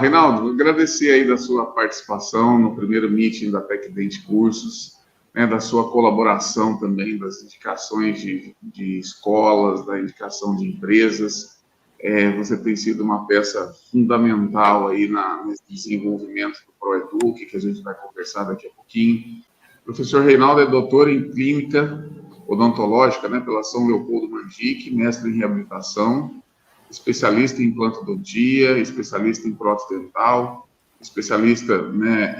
Reinaldo, agradecer aí da sua participação no primeiro meeting da TecDent Cursos, né, da sua colaboração também, das indicações de escolas, da indicação de empresas. Você tem sido uma peça fundamental aí nesse desenvolvimento do ProEduc, que a gente vai conversar daqui a pouquinho. O professor Reinaldo é doutor em Clínica Odontológica, né, pela São Leopoldo Mandic, mestre em reabilitação, especialista em implantodontia, especialista em prótese dental, especialista, né,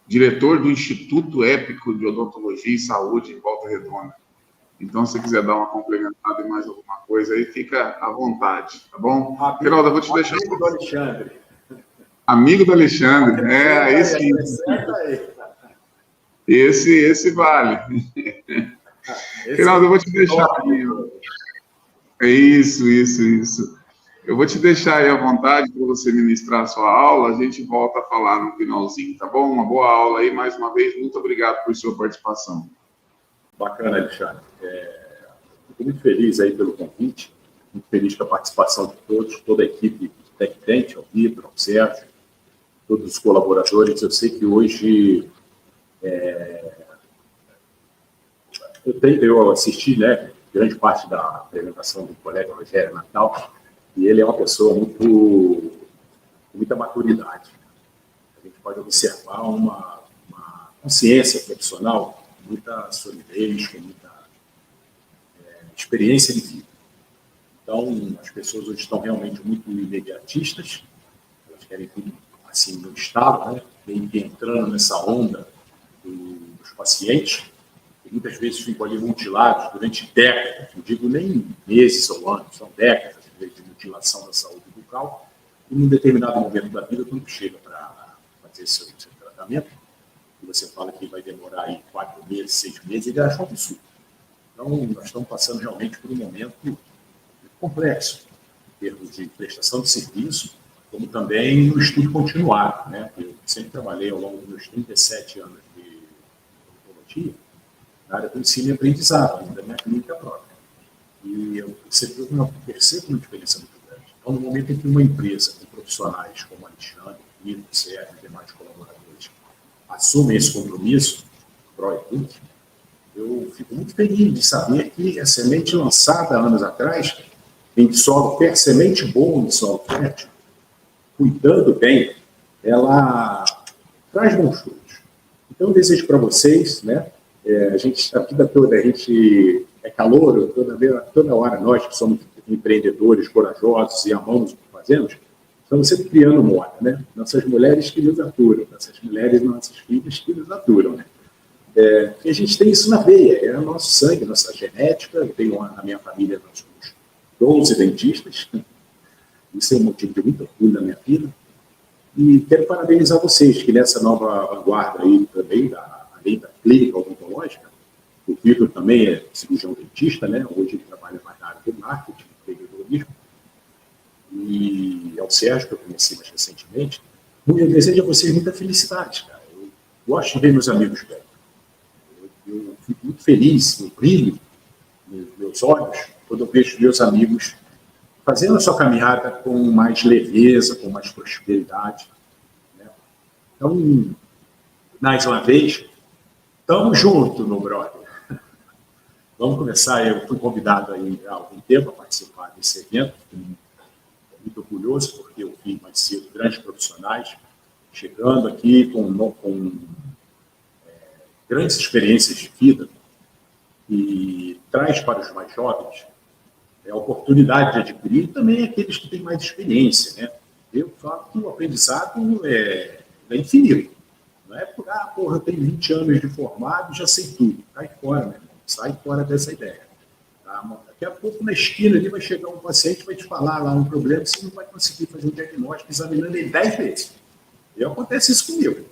diretor do Instituto Épico de Odontologia e Saúde em Volta Redonda. Então, se você quiser dar uma complementada em mais alguma coisa aí, fica à vontade, tá bom? Reinaldo, eu vou te deixar... Amigo do Alexandre. Amigo do Alexandre, aí sim. Esse vale. Reinaldo, eu vou te deixar aí. Isso. Eu vou te deixar aí à vontade para você ministrar a sua aula, a gente volta a falar no finalzinho, tá bom? Uma boa aula aí, mais uma vez, muito obrigado por sua participação. Bacana, Alexandre. Fico muito feliz aí pelo convite, muito feliz com a participação de todos, toda a equipe do TecDent, ao Vitor, ao Sérgio, todos os colaboradores. Eu sei que hoje eu assisti, né, grande parte da apresentação do colega Rogério Natal, e ele é uma pessoa com muita maturidade. A gente pode observar uma consciência profissional, muita solidez, com muita experiência de vida. Então, as pessoas hoje estão realmente muito imediatistas, elas querem tudo assim no estado, né? Meio que entrando nessa onda dos pacientes, que muitas vezes ficam ali mutilados durante décadas, não digo nem meses ou anos, são décadas de mutilação da saúde bucal, e num determinado momento da vida, quando chega para fazer seu tratamento, e você fala que vai demorar aí 4 meses, 6 meses, ele acha um absurdo. Então, nós estamos passando realmente por um momento complexo, em termos de prestação de serviço, como também no estudo continuado, né? Eu sempre trabalhei ao longo dos meus 37 anos de odontologia na área do ensino e aprendizado, da minha clínica própria. E eu percebo uma diferença muito grande. Então, no momento em que uma empresa com profissionais como Alexandre, Vitor, Sérgio e demais colaboradores assumem esse compromisso, ProEduc, eu fico muito feliz de saber que a semente lançada anos atrás, em solo fértil, semente boa em solo fértil, cuidando bem, ela traz bons frutos. Então, eu desejo para vocês, né? A vida toda, a gente é calouro, toda hora nós que somos empreendedores, corajosos e amamos o que fazemos, estamos sempre criando moda, né? Nossas mulheres que nos aturam, nossas mulheres e nossas filhas que nos aturam, né? E a gente tem isso na veia, é o nosso sangue, nossa genética. Eu tenho na minha família, nós somos 12 dentistas, isso é um motivo de muito orgulho na minha vida. E quero parabenizar vocês, que nessa nova vanguarda aí também, além da clínica odontológica, o Vitor também é cirurgião dentista, né? Hoje ele trabalha mais na área do marketing, do empreendedorismo. E ao Sérgio, que eu conheci mais recentemente, eu desejo a vocês muita felicidade, cara. Eu gosto de ver meus amigos bem. Eu fico muito feliz, um brilho nos meus olhos, quando eu vejo meus amigos fazendo a sua caminhada com mais leveza, com mais prosperidade, né? Então, mais uma vez, estamos juntos, meu brother. Vamos começar. Eu fui convidado aí há algum tempo a participar desse evento, muito orgulhoso, porque eu vi mais cedo grandes profissionais chegando aqui com grandes experiências de vida, e traz para os mais jovens a oportunidade de adquirir, e também aqueles que têm mais experiência, né? Eu falo que o aprendizado é infinito. Não é por, eu tenho 20 anos de formado e já sei tudo. Cai fora, meu irmão. Sai fora dessa ideia. Tá? Daqui a pouco, na esquina, ali vai chegar um paciente e vai te falar lá um problema, você não vai conseguir fazer um diagnóstico examinando ele 10 vezes. E acontece isso comigo.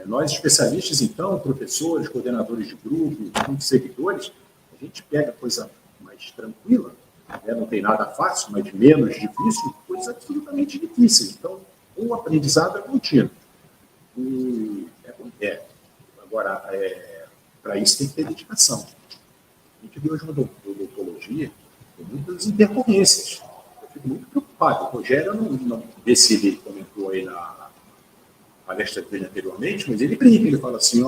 Nós, especialistas, então, professores, coordenadores de grupo, muitos seguidores, a gente pega coisa mais tranquila, né? Não tem nada fácil, mas menos difícil, coisas absolutamente difíceis. Então, o aprendizado é contínuo. Agora, para isso tem que ter dedicação. A gente vê hoje uma odontologia com muitas intercorrências. Eu fico muito preocupado. O Rogério, não vê se ele comentou aí na palestra dele anteriormente, mas ele brinca, ele fala assim,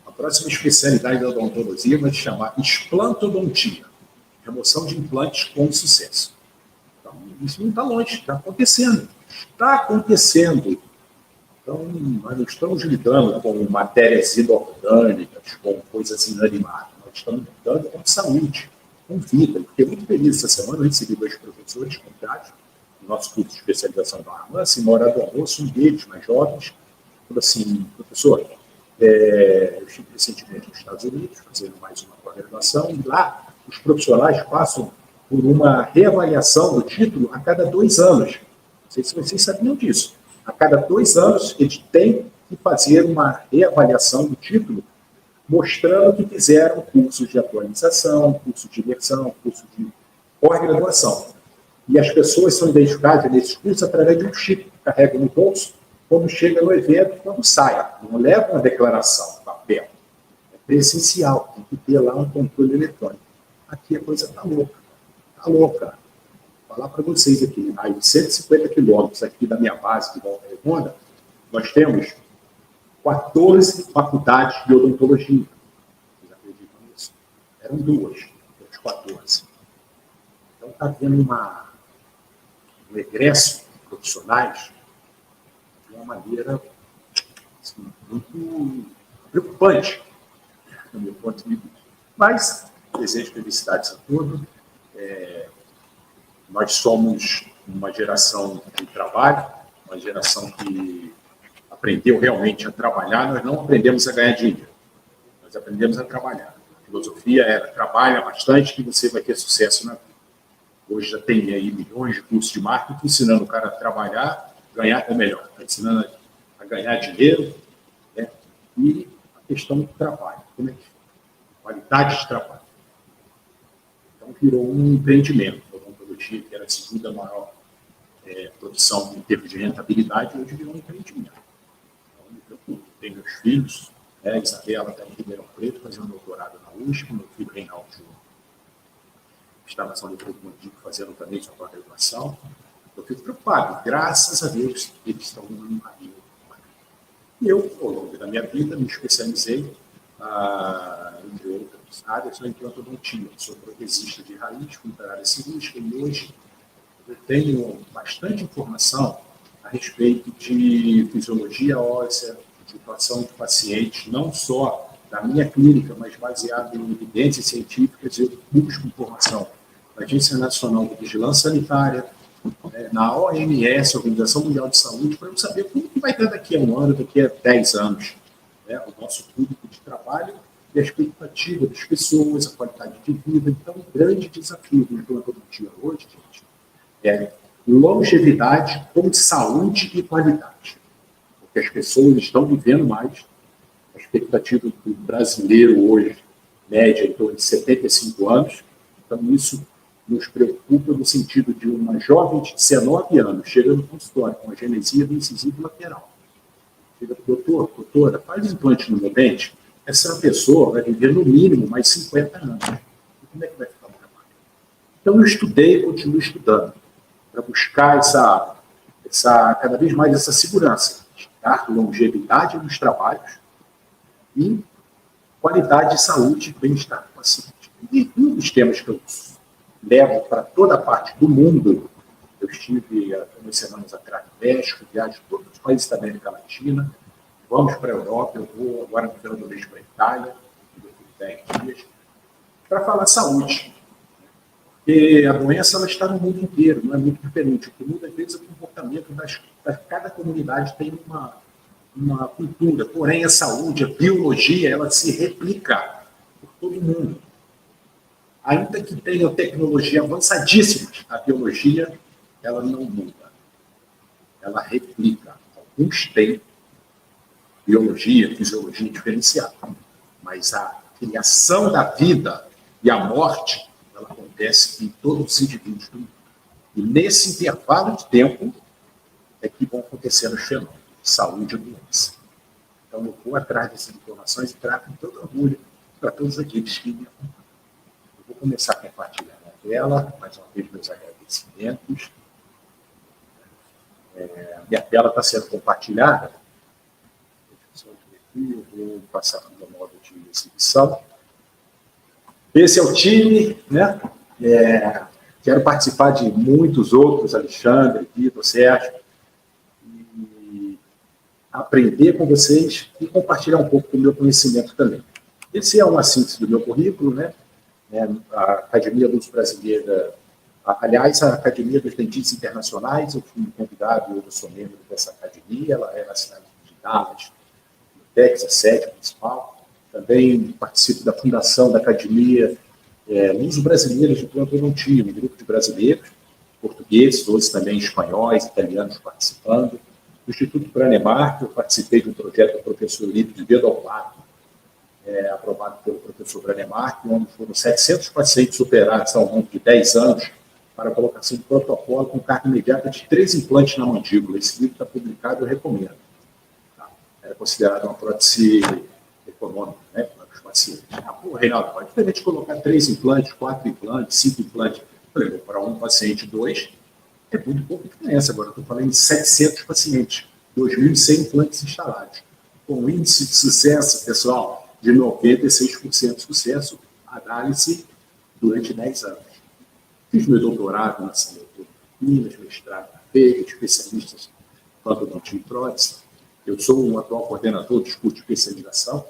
a próxima especialidade da odontologia vai se chamar implantodontia, remoção de implantes com sucesso. Então, isso não está longe, está acontecendo. Está acontecendo. Então, nós não estamos lidando com matérias inorgânicas, com coisas inanimadas. Nós estamos lidando com saúde, com vida. Eu fiquei muito feliz essa semana, eu recebi 2 professores convidados no nosso curso de especialização da Arma, assim, na hora do almoço, um deles, mais jovens, falou assim, professor, eu estive recentemente nos Estados Unidos, fazendo mais uma pós-graduação, e lá os profissionais passam por uma reavaliação do título a cada 2 anos. Não sei se vocês sabiam disso. A cada 2 anos, eles têm que fazer uma reavaliação do título, mostrando que fizeram cursos de atualização, curso de imersão, curso de pós-graduação. E as pessoas são identificadas nesses cursos através de um chip que carregam no bolso, quando chega no evento, quando sai. Não leva uma declaração, papel. É presencial, tem que ter lá um controle eletrônico. Aqui a coisa está louca. Está louca. Vou falar para vocês aqui, aí 150 quilômetros aqui da minha base de Volta Redonda, nós temos 14 faculdades de odontologia. Vocês acreditam nisso? Eram 2, temos 14. Então está havendo um egresso de profissionais de uma maneira assim, muito preocupante, do meu ponto de vista. Mas desejo felicidades a todos. Nós somos uma geração de trabalho, uma geração que aprendeu realmente a trabalhar. Nós não aprendemos a ganhar dinheiro, nós aprendemos a trabalhar. A filosofia era trabalha bastante que você vai ter sucesso na vida. Hoje já tem aí milhões de cursos de marketing ensinando o cara a trabalhar, ganhar, ou melhor, ensinando a ganhar dinheiro, né? E a questão do trabalho, como é que qualidade de trabalho. Então virou um empreendimento. A odontologia, que era a segunda maior produção em termos de rentabilidade, hoje virou um empreendimento. Então, me preocupo. Tenho meus filhos, a Isabela está em Ribeirão Preto, fazendo doutorado na USP, meu filho Reinaldo está na São Leopoldo, fazendo também sua pós-graduação. Eu fico preocupado. Graças a Deus, eles estão no caminho. E eu, ao longo da minha vida, me especializei em outras áreas, na implantodontia. Sou protesista de raiz, fui para a área cirúrgica e hoje eu tenho bastante informação a respeito de fisiologia óssea, de atuação de pacientes, não só da minha clínica, mas baseado em evidências científicas. Eu busco informação da Agência Nacional de Vigilância Sanitária, na OMS, Organização Mundial de Saúde, para eu saber como que vai estar daqui a 1 ano, daqui a 10 anos, o nosso público de trabalho e a expectativa das pessoas, a qualidade de vida. Então, o grande desafio do implantodontia hoje, gente, é longevidade com saúde e qualidade. Porque as pessoas estão vivendo mais. A expectativa do brasileiro hoje, média, em torno de 75 anos. Então, isso nos preocupa no sentido de uma jovem de 19 anos chegando no consultório com a genesia do incisivo lateral. Chega para o doutora, faz implante no meu dente. Essa pessoa vai viver no mínimo mais 50 anos. E como é que vai ficar o trabalho? Então, eu estudei e continuo estudando para buscar cada vez mais essa segurança, dar longevidade nos trabalhos e qualidade de saúde e bem-estar do paciente. E um dos temas que eu levo para toda a parte do mundo, eu estive há 2 semanas atrás no México, viajo todos os países da América Latina, vamos para a Europa, eu vou agora no final do mês para a Itália, 10 dias, para falar saúde. Porque a doença ela está no mundo inteiro, não é muito diferente. O que muda, às vezes, é o comportamento cada comunidade tem uma cultura, porém a saúde, a biologia, ela se replica por todo mundo. Ainda que tenha tecnologia avançadíssima, a biologia ela não muda, ela replica. Alguns têm biologia, fisiologia diferenciada, mas a criação da vida e a morte ela acontece em todos os indivíduos do mundo. E nesse intervalo de tempo é que vão acontecer os fenômenos de saúde e doença. Então, eu vou atrás dessas informações e trago com todo orgulho para todos aqueles que me acompanham. Vou começar a compartilhar a tela, mais uma vez meus agradecimentos. Minha tela está sendo compartilhada. Eu vou passar para o modo de exibição. Esse é o time, né? Quero participar de muitos outros, Alexandre, Vitor, Sérgio, e aprender com vocês e compartilhar um pouco do meu conhecimento também. Esse é uma síntese do meu currículo, né? A Academia Luz Brasileira, aliás, a Academia dos Dentistas Internacionais, eu fui convidado e eu sou membro dessa academia, ela é na cidade de Dallas, no Texas, sede principal. Também participo da fundação da Academia Luz Brasileira de Odontologia, um grupo de brasileiros, portugueses, todos também espanhóis, italianos participando. No Instituto Branemark, eu participei de um projeto do professor Lídio de Bedolvato, aprovado pelo professor Branemark, onde foram 700 pacientes operados ao longo de 10 anos para a colocação de protocolo com carga imediata de 3 implantes na mandíbula. Esse livro está publicado, eu recomendo. Era considerado uma prótese econômica, né, para os pacientes. Reinaldo, pode diferente colocar 3 implantes, 4 implantes, 5 implantes. Por exemplo, para um paciente, 2, é muito pouca diferença. Agora, estou falando de 700 pacientes, 2.100 implantes instalados. Com um índice de sucesso, pessoal, de 96% de sucesso, análise durante 10 anos. Fiz meu doutorado na Saúde, Minas, mestrado na FEI, especialistas em endodontia e prótese. Eu sou um atual coordenador dos cursos de especialização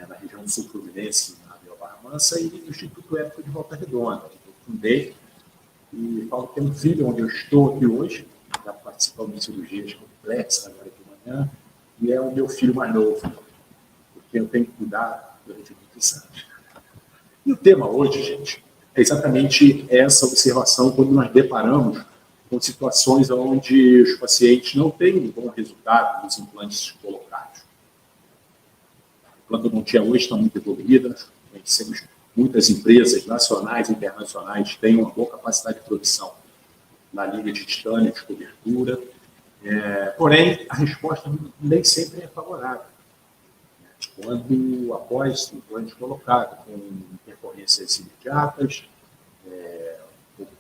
na região sul-fluminense, na Barra Mansa, e no Instituto Ético de Volta Redonda. Eu fundei e falo que é um filho onde eu estou aqui hoje, está participando de cirurgias complexas agora de manhã, e é o meu filho mais novo, porque eu tenho que cuidar durante muitos anos. E o tema hoje, gente, é exatamente essa observação quando nós deparamos com situações onde os pacientes não têm um bom resultado nos implantes colocados. A implantodontia hoje está muito evoluída, conhecemos muitas empresas nacionais e internacionais que têm uma boa capacidade de produção na linha de titânio, de cobertura, porém, a resposta nem sempre é favorável. Quando, após o implante colocado, com intercorrências imediatas, um pouco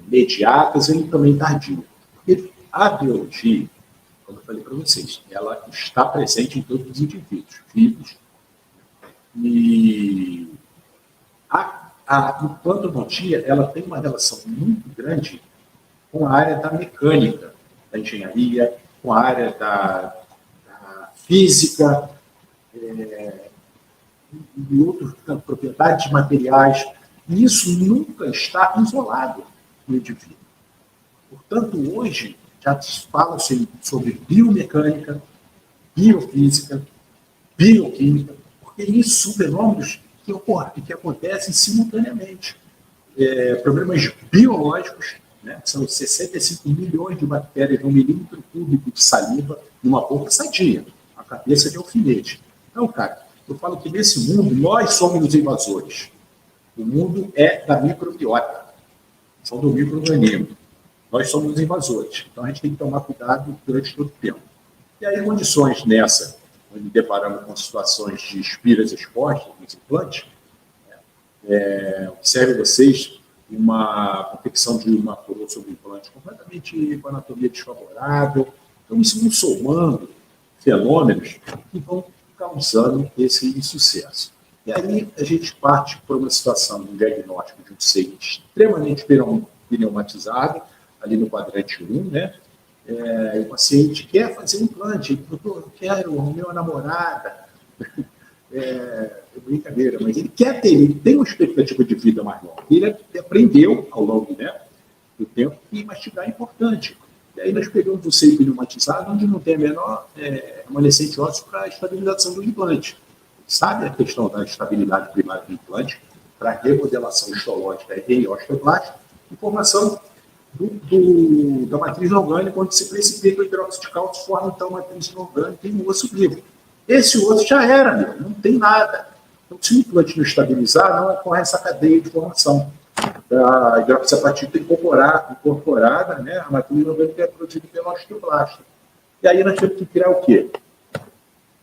imediatas e também tardias. Porque a biologia, como eu falei para vocês, ela está presente em todos os indivíduos vivos. E a implantodontia, ela tem uma relação muito grande com a área da mecânica, da engenharia, com a área da física, e outras propriedades de materiais. E isso nunca está isolado no indivíduo. Portanto, hoje, já se fala sobre biomecânica, biofísica, bioquímica, porque isso são fenômenos que acontecem simultaneamente. Problemas biológicos, né? São 65 milhões de bactérias no milímetro cúbico de saliva numa boca sadia, a cabeça de alfinete. Então, cara, eu falo que nesse mundo nós somos os invasores. O mundo é da microbiota, são do microorganismo. Nós somos os invasores. Então, a gente tem que tomar cuidado durante todo o tempo. E aí, condições nessa, onde deparamos com situações de espiras expostas nos implantes, observe vocês uma confecção de uma coroa sobre o implante completamente com anatomia desfavorável. Então, isso vão somando fenômenos que vão causando esse insucesso. E aí a gente parte para uma situação de um diagnóstico de um seio extremamente pneumatizado, ali no quadrante 1, né? O paciente quer fazer um implante, doutor, eu quero, arrumei uma namorada, brincadeira, mas ele quer ter, ele tem uma expectativa de vida mais longa. Ele aprendeu ao longo, né, do tempo que mastigar é importante. E aí nós pegamos o seio pneumatizado, onde não tem a menor remanescente ósseo para a estabilização do implante. Sabe a questão da estabilidade primária do implante para remodelação histológica e osteoblástica e formação da matriz orgânica, onde se precipita o hidróxido de cálcio, forma então a matriz orgânica e um osso vivo. Esse osso já era, não tem nada. Então, se o implante não estabilizar, não ocorre essa cadeia de formação. A hidroxiapatita incorporada, né, a matriz orgânica é produzida pela osteoblasta. E aí nós temos que criar o quê?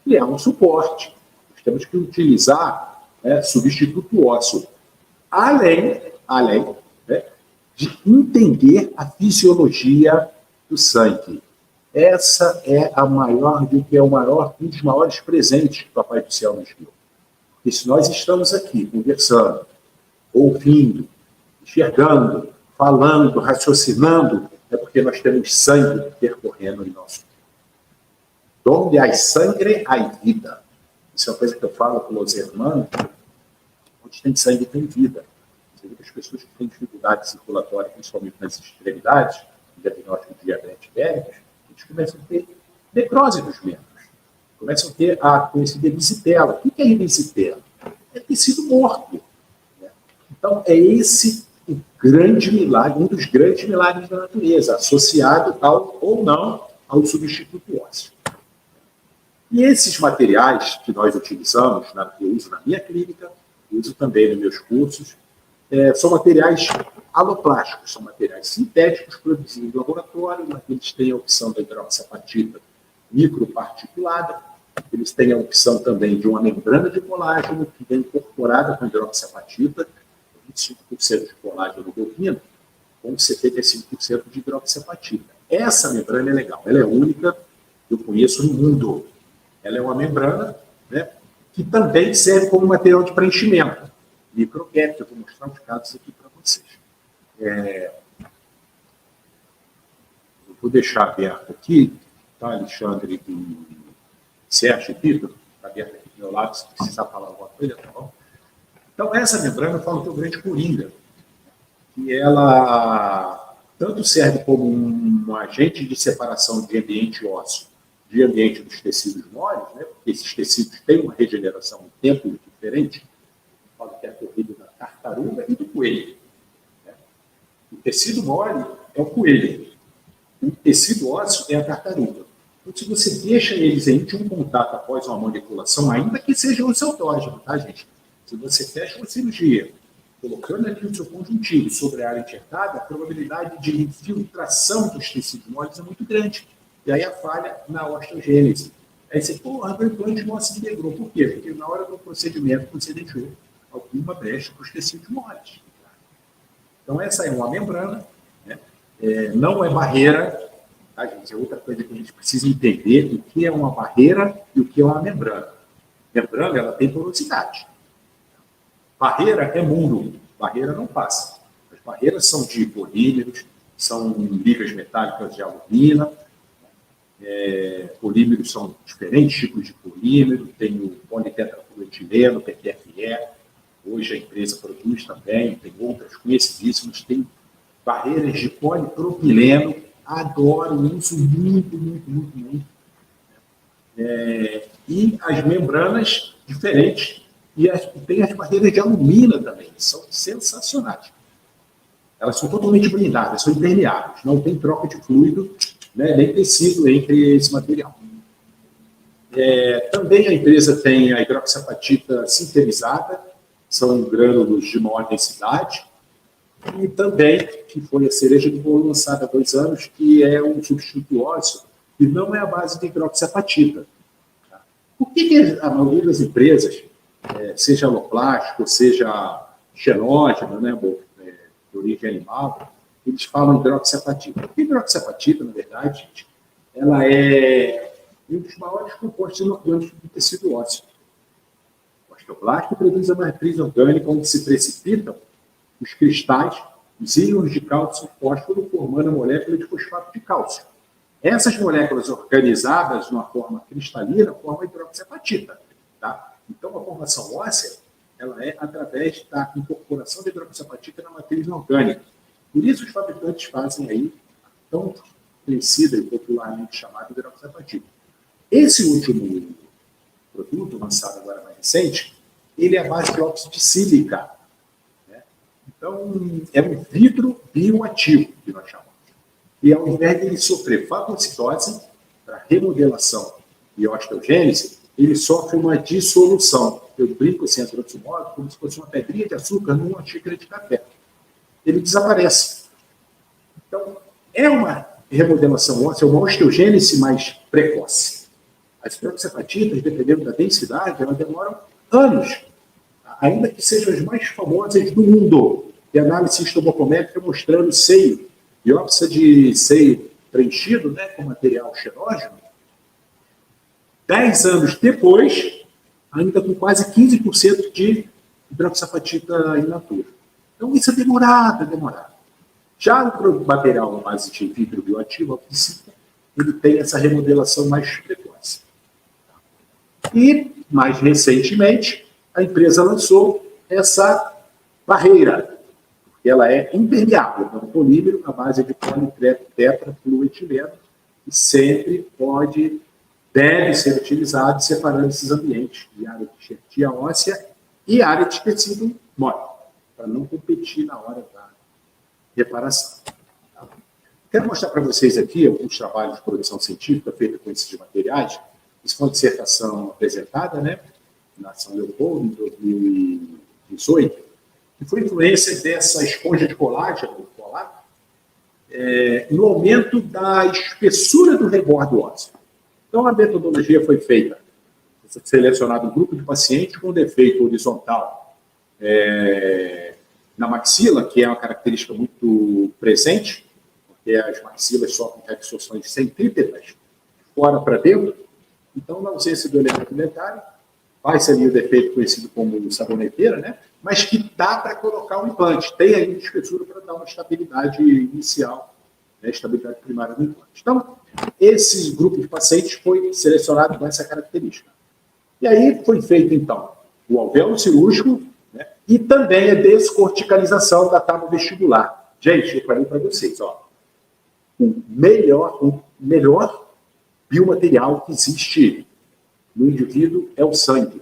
Criar um suporte. Nós temos que utilizar substituto ósseo, além né, de entender a fisiologia do sangue. Essa é um dos maiores presentes que o Papai do Céu nos deu. Porque se nós estamos aqui conversando, ouvindo, enxergando, falando, raciocinando, é porque nós temos sangue percorrendo em nosso corpo. Donde há sangue, há vida. Isso é uma coisa que eu falo com os irmãos. Onde tem sangue, tem vida. Você vê que as pessoas que têm dificuldade circulatória, principalmente nas extremidades, diagnóstico de diabetes mellitus, eles começam a ter necrose dos membros. Começam a ter a conhecida erisipela. O que é erisipela? É tecido morto. Né? Então, é esse o grande milagre, um dos grandes milagres da natureza, associado ou não ao substituto ósseo. E esses materiais que nós utilizamos, eu uso na minha clínica, uso também nos meus cursos, são materiais aloplásticos, são materiais sintéticos produzidos em laboratório, mas eles têm a opção da hidroxiapatita microparticulada, eles têm a opção também de uma membrana de colágeno que vem incorporada com hidroxiapatita, 25% de colágeno bovino, com 75% de hidroxiapatita. Essa membrana é legal, ela é única, eu conheço no mundo. Ela é uma membrana, né, que também serve como material de preenchimento. Microcap, eu vou mostrar uns casos aqui para vocês. Eu vou deixar aberto aqui, tá, Alexandre e Sérgio e Vitor, está aberto aqui do meu lado, se precisar falar alguma coisa, tá bom? Então, essa membrana, eu falo que é o grande coringa, que ela tanto serve como um agente de separação de ambiente ósseo, de ambiente dos tecidos moles, né? Porque esses tecidos têm uma regeneração em tempo diferente. Eu falo que é a corrida da tartaruga e do coelho. Né? O tecido mole é o coelho. O tecido ósseo é a tartaruga. Então, se você deixa eles em íntimo contato após uma manipulação, ainda que seja o seu autógeno, tá, gente? Se você fecha uma cirurgia, colocando ali o seu conjuntivo sobre a área enxertada, a probabilidade de infiltração dos tecidos moles é muito grande. E aí a falha na osteogênese. Aí você, o implante não se integrou. Por quê? Porque na hora do procedimento você deixou alguma brecha para os tecidos moles. Então essa é uma membrana, né? Não é barreira, tá, gente? É outra coisa que a gente precisa entender o que é uma barreira e o que é uma membrana. Membrana, ela tem porosidade. Barreira é muro, barreira não passa. As barreiras são de polímeros, são ligas metálicas de alumina, polímeros são diferentes tipos de polímero, tem o politetrafluetileno, PTFE, hoje a empresa produz também, tem outras conhecidíssimas, tem barreiras de polipropileno, adoro, uso muito. E as membranas diferentes, e tem as barreiras de alumina também, são sensacionais. Elas são totalmente blindadas, são impermeáveis, não tem troca de fluido, né, nem tecido entre esse material. Também a empresa tem a hidroxiapatita sinterizada, são grânulos de maior densidade, e também, que foi a cereja do bolo lançada há 2 anos, que é um substituto ósseo, que não é a base de hidroxiapatita. Por que a maioria das empresas, seja aloplástico, seja xenógeno, né, de origem animal, eles falam hidroxiapatita? Porque hidroxiapatita, na verdade, gente, ela é um dos maiores compostos inorgânicos do tecido ósseo. O osteoblasto produz a matriz orgânica onde se precipitam os cristais, os íons de cálcio e fósforo, formando a molécula de fosfato de cálcio. Essas moléculas organizadas numa forma cristalina formam a hidroxiapatita. Tá? Então, a formação óssea ela é através da incorporação da hidroxiapatita na matriz orgânica. Por isso, os fabricantes fazem aí tão conhecida e popularmente chamada hidroxiapatita. Esse último produto, lançado agora mais recente, ele é a base de óxido de sílica. Né? Então, é um vidro bioativo, que nós chamamos. E ao invés de ele sofrer fagocitose, para remodelação e osteogênese, ele sofre uma dissolução. Eu brinco assim, a grosso modo, como se fosse uma pedrinha de açúcar numa xícara de café. Ele desaparece. Então, é uma remodelação óssea, uma osteogênese mais precoce. As hidroxiapatitas, dependendo da densidade, elas demoram anos ainda que sejam as mais famosas do mundo, de análise histomocométrica mostrando seio, biópsia de seio preenchido, né, com material xenógeno, 10 anos depois, ainda com quase 15% de hidroxapatita in natura. Então, isso é demorado, Já o material base de vidro bioativo, a princípio, ele tem essa remodelação mais precoce. E, mais recentemente, a empresa lançou essa barreira, porque ela é impermeável, é um polímero à base de politetrafluetileno, que sempre deve ser utilizado separando esses ambientes de área de xertia óssea e área de tecido mole, para não competir na hora da reparação. Quero mostrar para vocês aqui alguns trabalhos de produção científica feitos com esses materiais. Isso foi uma dissertação apresentada, né, na São Leopoldo, em 2018, que foi influência dessa esponja de colágeno no aumento da espessura do rebordo ósseo. Então, a metodologia foi feita, selecionado um grupo de pacientes com defeito horizontal na maxila, que é uma característica muito presente, porque as maxilas sofrem reabsorções centrípetas, fora para dentro. Então, na ausência do elemento dentário, faz ali o defeito conhecido como saboneteira, né? Mas que dá para colocar um implante. Tem aí uma espessura para dar uma estabilidade inicial, né? Estabilidade primária do implante. Então, esse grupo de pacientes foi selecionado com essa característica. E aí foi feito, então, o alvéolo cirúrgico, né? E também a descorticalização da tábua vestibular. Gente, eu falei para vocês, ó, o melhor biomaterial que existe no indivíduo é o sangue.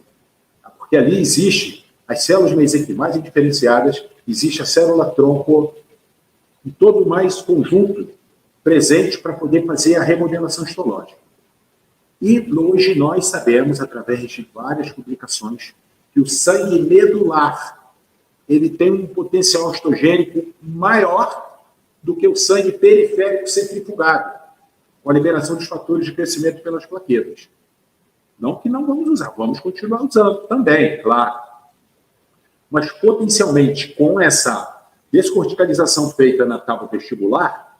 Porque ali existe as células mesenquimais indiferenciadas, existe a célula-tronco e todo mais conjunto presente para poder fazer a remodelação histológica. E hoje nós sabemos, através de várias publicações, que o sangue medular ele tem um potencial ostogênico maior do que o sangue periférico centrifugado, com a liberação dos fatores de crescimento pelas plaquetas. Não que não vamos usar, vamos continuar usando também, claro. Mas, potencialmente, com essa descorticalização feita na tábua vestibular,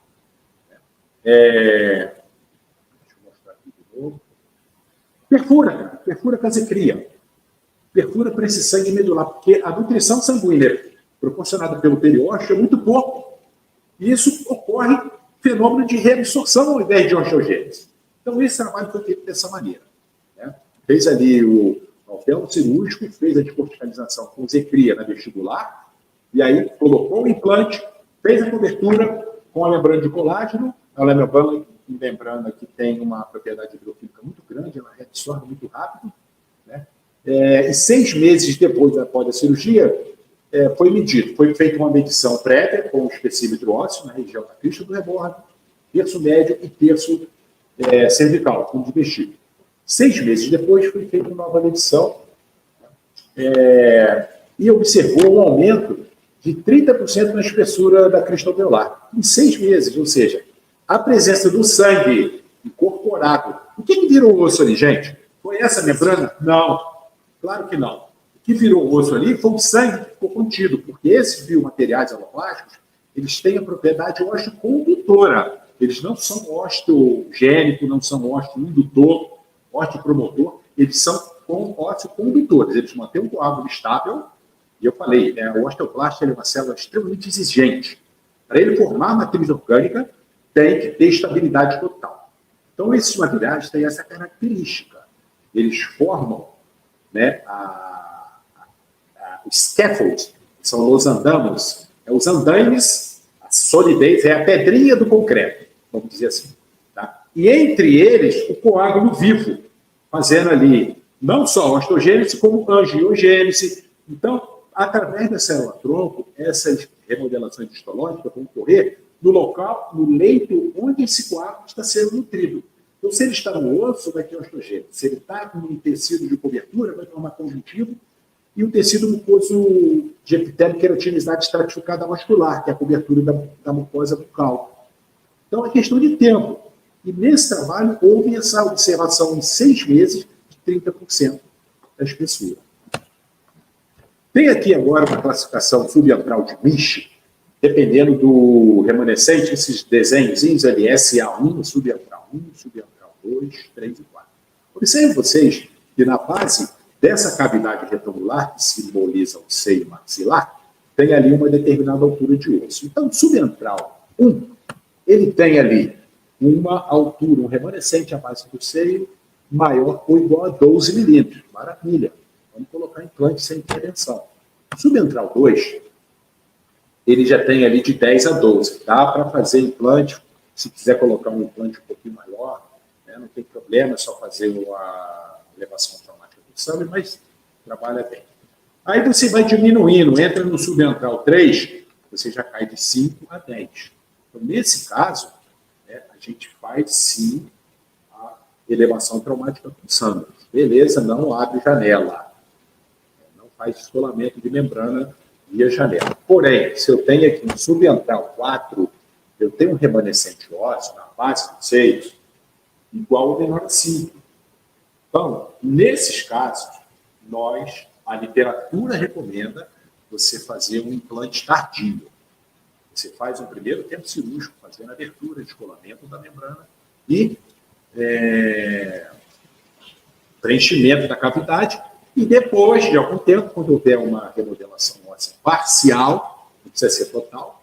deixa eu mostrar aqui de novo. Perfura casecria. Perfura para esse sangue medular, porque a nutrição sanguínea proporcionada pelo periósteo é muito pouco. E isso ocorre fenômeno de reabsorção ao invés de osteogênese. Então, esse trabalho foi feito dessa maneira. Né? Fez ali o alvéolo cirúrgico, fez a descorticalização com zecria na vestibular, e aí colocou o implante, fez a cobertura com a membrana de colágeno, a membrana que tem uma propriedade hidrofílica muito grande, ela reabsorve muito rápido, né? E 6 meses depois, após a cirurgia, foi feita uma medição prévia com o espessímetro ósseo na região da crista do rebordo, terço médio e terço cervical, fundo de vestígio. 6 meses depois, foi feita uma nova medição e observou um aumento de 30% na espessura da crista alveolar, em 6 meses, ou seja, a presença do sangue incorporado. O que virou o osso ali, gente? Foi essa membrana? Não, claro que não. O que virou o osso ali foi o sangue que ficou contido, porque esses biomateriais aloplásticos, eles têm a propriedade osteocondutora. Eles não são osteogênico, não são osteoindutor, osteopromotor, eles são osteocondutores. Eles mantêm um coágulo estável. E eu falei, o osteoclasto é uma célula extremamente exigente. Para ele formar a matriz orgânica, tem que ter estabilidade total. Então, esses materiais têm essa característica. Eles formam, né, o scaffold, que são os andamos, os andaimes, a solidez, é a pedrinha do concreto, vamos dizer assim. Tá? E entre eles, o coágulo vivo, fazendo ali não só osteogênese, como angiogênese. Então, através da célula-tronco, essas remodelações histológicas vão ocorrer no local, no leito onde esse coágulo está sendo nutrido. Então, se ele está no osso, vai ter osteogênese. Se ele está com um tecido de cobertura, vai formar conjuntivo e o tecido mucoso de epitélio queratinizado estratificada vascular, que é a cobertura da mucosa bucal. Então, é questão de tempo. E nesse trabalho, houve essa observação em 6 meses de 30% da espessura. Tem aqui agora uma classificação subantral de Misch, dependendo do remanescente, esses desenhozinhos ali, SA1, subantral 1, subantral 2, 3 e 4. Observem vocês que na base dessa cavidade retangular, que simboliza o seio maxilar, tem ali uma determinada altura de osso. Então, subantral 1, ele tem ali uma altura, um remanescente à base do seio, maior ou igual a 12 milímetros. Maravilha. Vamos colocar implante sem intervenção. Subantral 2, ele já tem ali de 10 a 12. Dá para fazer implante, se quiser colocar um implante um pouquinho maior, né, não tem problema, é só fazer a elevação traumática do sangue, mas trabalha bem. Aí você vai diminuindo, entra no subantral 3, você já cai de 5 a 10. Então, nesse caso, né, a gente faz sim a elevação traumática do sangue. Beleza, não abre janela. Não faz descolamento de membrana via janela. Porém, se eu tenho aqui um subantral 4, eu tenho um remanescente ósseo na base dos seios igual ou menor a 5. Então, nesses casos, a literatura recomenda você fazer um implante tardio. Você faz um primeiro tempo cirúrgico, fazendo abertura, descolamento da membrana e preenchimento da cavidade. E depois de algum tempo, quando houver uma remodelação óssea parcial, não precisa ser total,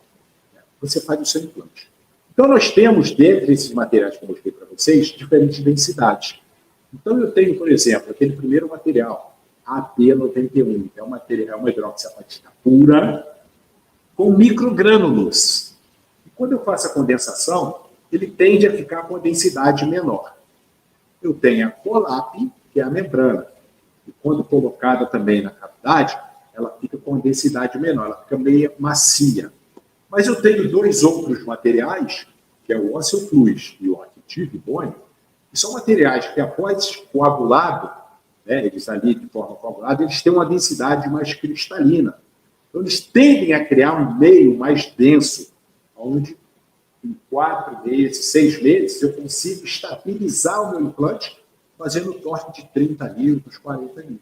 né, você faz o seu implante. Então, nós temos, dentre esses materiais que eu mostrei para vocês, diferentes densidades. Então, eu tenho, por exemplo, aquele primeiro material, AP91, que é uma hidroxiapatita pura, com microgrânulos. E quando eu faço a condensação, ele tende a ficar com a densidade menor. Eu tenho a Colap, que é a membrana. E quando colocada também na cavidade, ela fica com densidade menor, ela fica meio macia. Mas eu tenho dois outros materiais, que é o Osteofluis e o Active Bone, que são materiais que, após coagulado, né, eles ali de forma coagulada, eles têm uma densidade mais cristalina. Então, eles tendem a criar um meio mais denso, onde em 4 meses, 6 meses, eu consigo estabilizar o meu implante fazendo torque de 30 litros, 40 litros.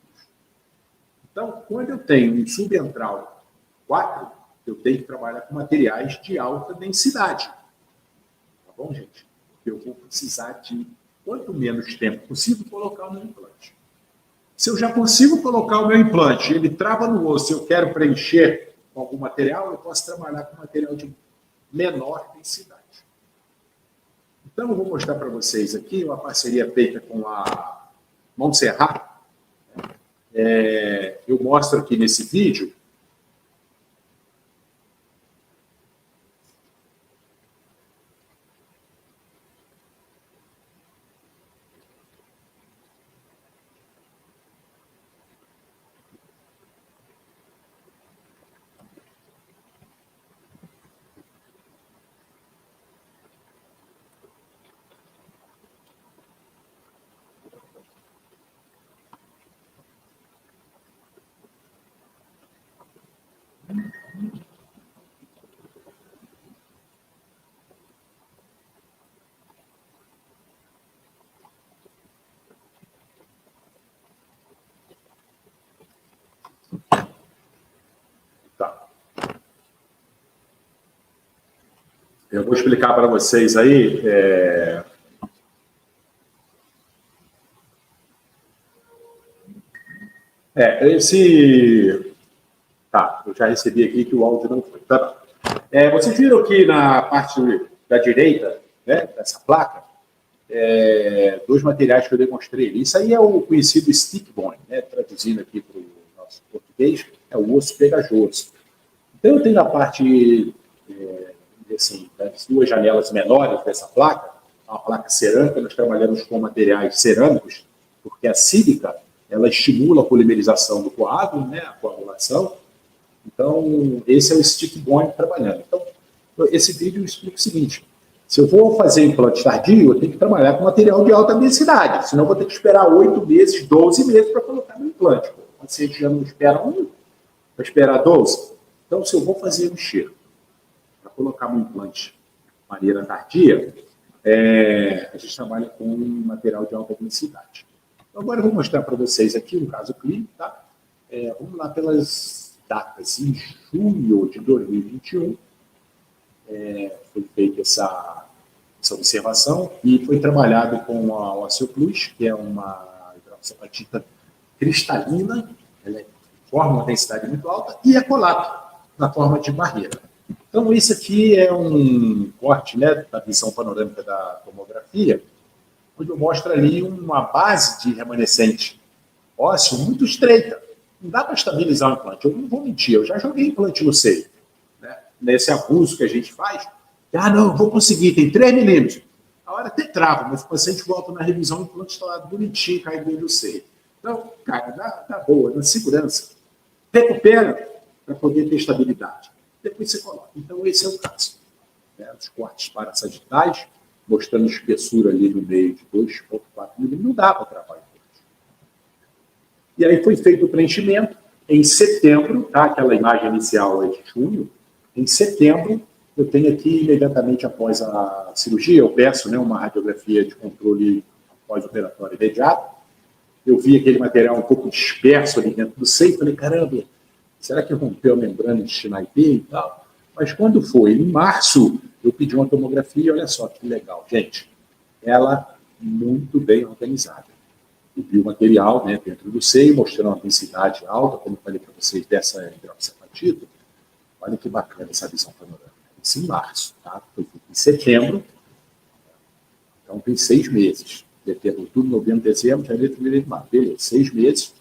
Então, quando eu tenho um subantral 4, eu tenho que trabalhar com materiais de alta densidade. Tá bom, gente? Eu vou precisar de, quanto menos tempo possível, colocar o meu implante. Se eu já consigo colocar o meu implante, ele trava no osso, eu quero preencher com algum material, eu posso trabalhar com material de menor densidade. Então, eu vou mostrar para vocês aqui uma parceria feita com a Montserrat. Eu mostro aqui nesse vídeo. Eu vou explicar para vocês aí. Tá, eu já recebi aqui que o áudio não foi. Tá. Vocês viram aqui na parte da direita, né, dessa placa, dois materiais que eu demonstrei. Isso aí é o conhecido stick bone, né, traduzindo aqui para o nosso português, é o osso pegajoso. Então, eu tenho na parte assim, das duas janelas menores dessa placa, uma placa cerâmica, nós trabalhamos com materiais cerâmicos, porque a sílica, ela estimula a polimerização do coágulo, né, a coagulação. Então, esse é o stick bone trabalhando. Então, esse vídeo explica o seguinte: se eu vou fazer implante tardio, eu tenho que trabalhar com material de alta densidade, senão eu vou ter que esperar 8 meses, 12 meses para colocar no implante. O paciente já não espera 1, vai esperar 12. Então, se eu vou fazer um enxerto para colocar um implante de maneira tardia, a gente trabalha com um material de alta densidade. Então, agora eu vou mostrar para vocês aqui um caso clínico, tá? Vamos lá pelas datas. Em junho de 2021, foi feita essa observação e foi trabalhado com a Osseo Plus, que é uma hidroxapatita cristalina, ela forma uma densidade muito alta, e é colado na forma de barreira. Então, isso aqui é um corte, né, da visão panorâmica da tomografia, onde eu mostro ali uma base de remanescente ósseo muito estreita. Não dá para estabilizar o implante. Eu não vou mentir, eu já joguei implante no seio. Né? Nesse abuso que a gente faz, não, vou conseguir, tem 3 milímetros. A hora até trava, mas o paciente volta na revisão, o implante está lá bonitinho, caindo dentro do seio. Então, cara, dá boa, dá segurança. Recupera para poder ter estabilidade. Depois você coloca. Então, esse é o caso. Né? Os cortes parasagitais, mostrando espessura ali no meio de 2,4 milímetros, não dá para travar implante. E aí foi feito o preenchimento em setembro, tá? Aquela imagem inicial é de junho. Em setembro, eu tenho aqui, imediatamente após a cirurgia, eu peço, né, uma radiografia de controle pós-operatório imediato. Eu vi aquele material um pouco disperso ali dentro do seio, falei, caramba, será que rompeu a membrana intestinal e tal? Mas quando foi em março, eu pedi uma tomografia, olha só que legal, gente, ela muito bem organizada. O biomaterial, né, dentro do seio, mostrando uma densidade alta, como eu falei para vocês, dessa hidroxapatita. Olha que bacana essa visão panorâmica. Isso em março, tá? Foi em setembro, então tem 6 meses. Outubro, novembro, dezembro, janeiro, fevereiro, março. Beleza, 6 meses.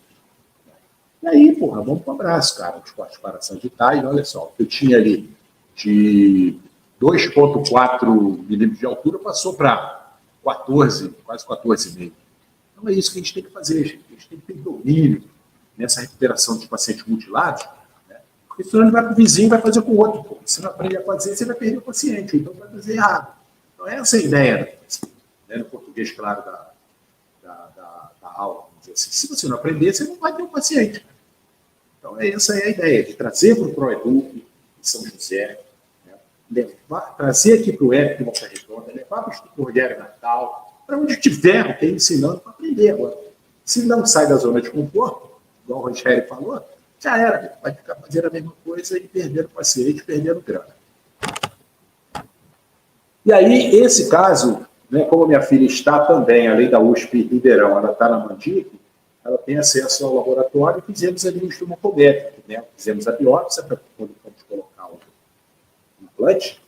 E aí, porra, vamos para o abraço, cara, os cortes parasagitais. Olha só, eu tinha ali de 2,4 milímetros de altura, passou para 14, quase 14,5. Então é isso que a gente tem que fazer, gente. A gente tem que ter domínio nessa recuperação de pacientes mutilados, né? Porque senão ele vai para o vizinho, vai fazer com o outro. Pô. Se não aprender a fazer, você vai perder o paciente, então vai fazer errado. Então essa é a ideia, né? No português, claro, da aula. Vamos dizer assim. Se você não aprender, você não vai ter um paciente. Então essa é a ideia, de trazer para o ProEduc, em São José, né? Trazer aqui para o EP de Volta Redonda, levar para o Instituto Rogério Natal, para onde tiver, tem ensinando para aprender agora. Se não sai da zona de conforto, igual o Rogério falou, já era, vai ficar fazendo a mesma coisa e perdendo paciente, perdendo grana. E aí, esse caso, né, como minha filha está também, além da USP Ribeirão, ela está na Mandic, ela tem acesso ao laboratório e fizemos ali um estomocométrico, né? Fizemos a biópsia para quando vamos colocar o implante,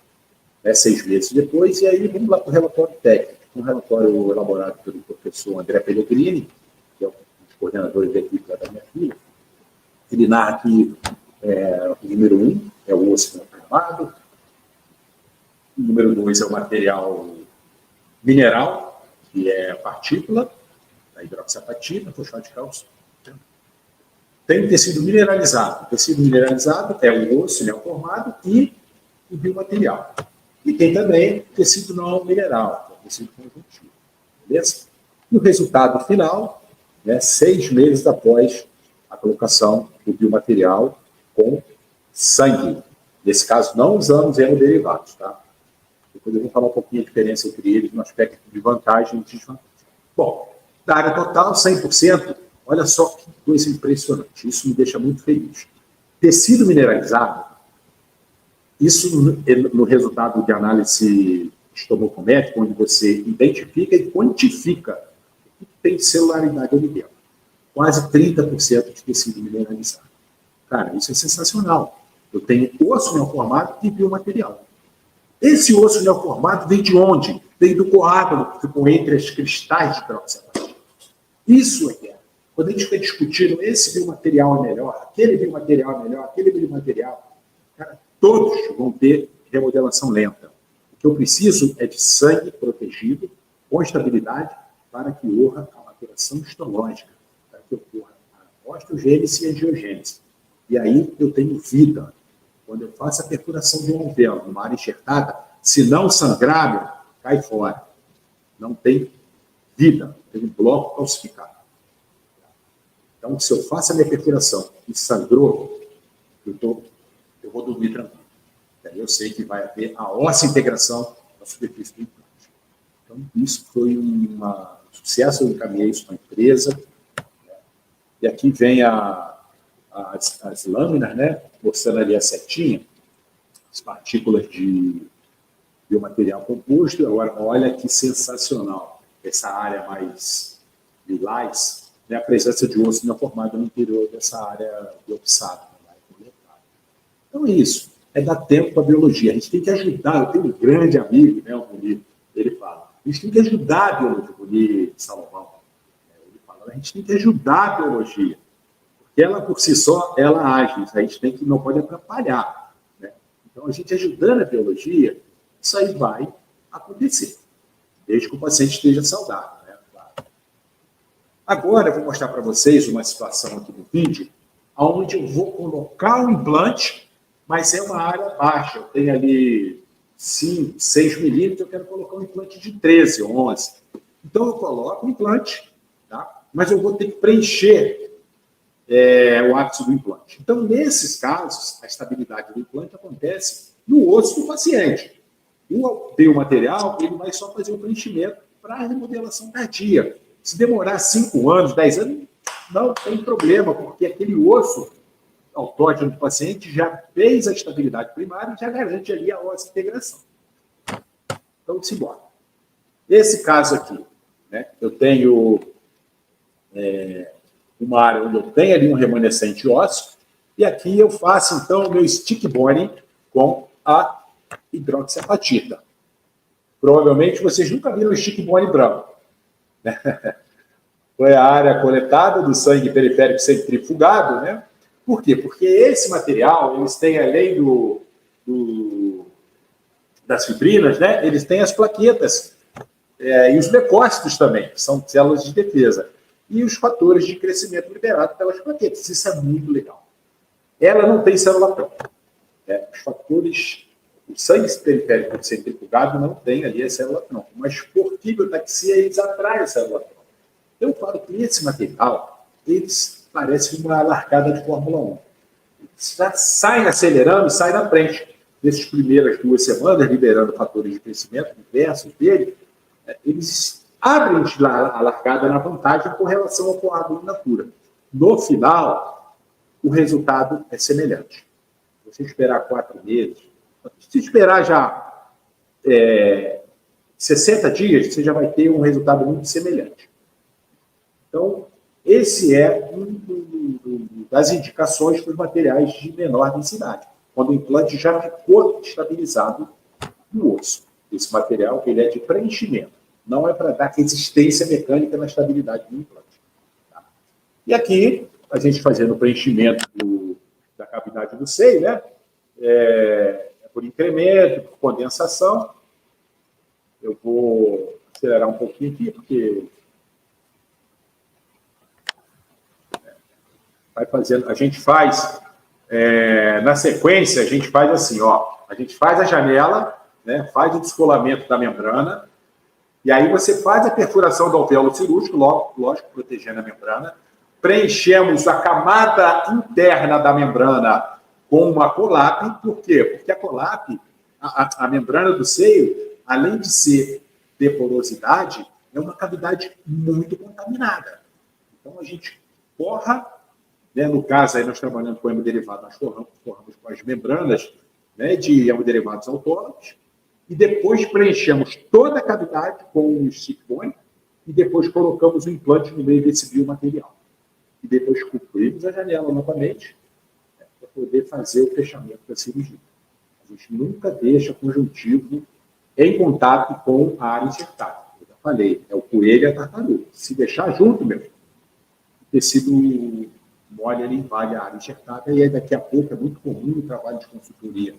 né, 6 meses depois, e aí vamos lá para o relatório técnico. Um relatório elaborado pelo professor André Pellegrini, que é um dos coordenadores da equipe da minha filha. Ele narra que o número 1 é o osso não formado, o número 2 é o material mineral, que é a partícula da hidroxapatita, fosfato de cálcio. Tem o tecido mineralizado. O tecido mineralizado é o osso não formado e o biomaterial. E tem também o tecido não mineral, tecido conjuntivo, beleza? E o resultado final, né, 6 meses após a colocação do biomaterial com sangue. Nesse caso, não usamos hemoderivados, tá? Depois eu vou falar um pouquinho a diferença entre eles no aspecto de vantagem e desvantagem. Bom, da área total, 100%, olha só que coisa impressionante. Isso me deixa muito feliz. Tecido mineralizado, isso no resultado de análise estomocométrica, onde você identifica e quantifica o que tem de celularidade ali dentro. Quase 30% de tecido mineralizado. Cara, isso é sensacional. Eu tenho osso neoformado e biomaterial. Esse osso neoformado vem de onde? Vem do coágulo que ficou entre as cristais de peroxidase. Isso é guerra. Quando a gente fica discutindo esse biomaterial é melhor, aquele biomaterial é melhor, aquele biomaterial, cara, todos vão ter remodelação lenta. O que eu preciso é de sangue protegido, com estabilidade, para que ocorra a maturação histológica, para que ocorra a osteogênese e a angiogênese. E aí eu tenho vida. Quando eu faço a perfuração de um alvéolo numa área enxertada, se não sangrar, meu, cai fora. Não tem vida, tem um bloco calcificado. Então, se eu faço a minha perfuração e sangrou, eu vou dormir tranquilo. Daí eu sei que vai haver a óssea integração da superfície do implante. Então, isso foi um sucesso, eu encaminhei isso para a empresa. E aqui vem as lâminas, né? Mostrando ali a setinha, as partículas de biomaterial composto. Agora, olha que sensacional essa área mais lilás, né? A presença de osso não formado no interior dessa área biopsada. Então é isso, é dar tempo para a biologia. A gente tem que ajudar. Eu tenho um grande amigo, né, o Bonito, ele fala, a gente tem que ajudar a biologia, Bonito, Salomão. Ele fala, a gente tem que ajudar a biologia, porque ela por si só, ela age, a gente tem que, não pode atrapalhar. Né? Então a gente ajudando a biologia, isso aí vai acontecer, desde que o paciente esteja saudável. Né? Claro. Agora eu vou mostrar para vocês uma situação aqui no vídeo, onde eu vou colocar o implante, mas é uma área baixa. Eu tenho ali 5, 6 milímetros, eu quero colocar um implante de 13, 11. Então, eu coloco o implante, tá? Mas eu vou ter que preencher o ápice do implante. Então, nesses casos, a estabilidade do implante acontece no osso do paciente. O biomaterial, ele vai só fazer o preenchimento para a remodelação cardíaca. Se demorar 5 anos, 10 anos, não tem problema, porque aquele osso autógeno do paciente já fez a estabilidade primária e já garante ali a osseointegração. Então, simbora. Esse caso aqui, né, eu tenho uma área onde eu tenho ali um remanescente ósseo, e aqui eu faço, então, o meu stick bone com a hidroxiapatita. Provavelmente vocês nunca viram o stick bone branco. Foi a área coletada do sangue periférico centrifugado, né? Por quê? Porque esse material, eles têm, além das fibrinas, né? Eles têm as plaquetas e os leucócitos também, que são células de defesa, e os fatores de crescimento liberados pelas plaquetas. Isso é muito legal. Ela não tem célula-tronco. Os fatores, o sangue periférico centrifugado não tem ali a célula-tronco, mas por quimiotaxia eles atraem a célula-tronco. Eu falo que esse material, eles parecem uma largada de Fórmula 1. Já sai acelerando, sai na frente. Nessas primeiras 2 semanas, liberando fatores de crescimento diversos dele, eles abrem a largada na vantagem com relação ao coágulo in natura. No final, o resultado é semelhante. Você esperar 4 meses, se esperar já 60 dias, você já vai ter um resultado muito semelhante. Então, esse é das indicações para os materiais de menor densidade, quando o implante já ficou estabilizado no osso. Esse material ele é de preenchimento, não é para dar resistência mecânica na estabilidade do implante. Tá? E aqui, a gente fazendo o preenchimento da cavidade do seio, né? Por incremento, por condensação. Eu vou acelerar um pouquinho aqui, porque vai fazendo, a gente faz, na sequência, a gente faz assim, ó, a gente faz a janela, né, faz o descolamento da membrana, e aí você faz a perfuração do alvéolo cirúrgico, lógico, protegendo a membrana, preenchemos a camada interna da membrana com uma colap. Por quê? Porque a colap, a membrana do seio, além de ser de porosidade, é uma cavidade muito contaminada. Então, a gente forra, né, no caso, aí nós trabalhando com hemoderivado, nós forramos com as membranas, né, de hemoderivados autônomos, e depois preenchemos toda a cavidade com o stick bone, e depois colocamos o implante no meio desse biomaterial. E depois cobrimos a janela novamente, né, para poder fazer o fechamento da cirurgia. A gente nunca deixa conjuntivo em contato com a área insertada. Eu já falei, é o coelho e a tartaruga. Se deixar junto, meu, o tecido mole, ele invade a área enxertada, e aí daqui a pouco é muito comum o trabalho de consultoria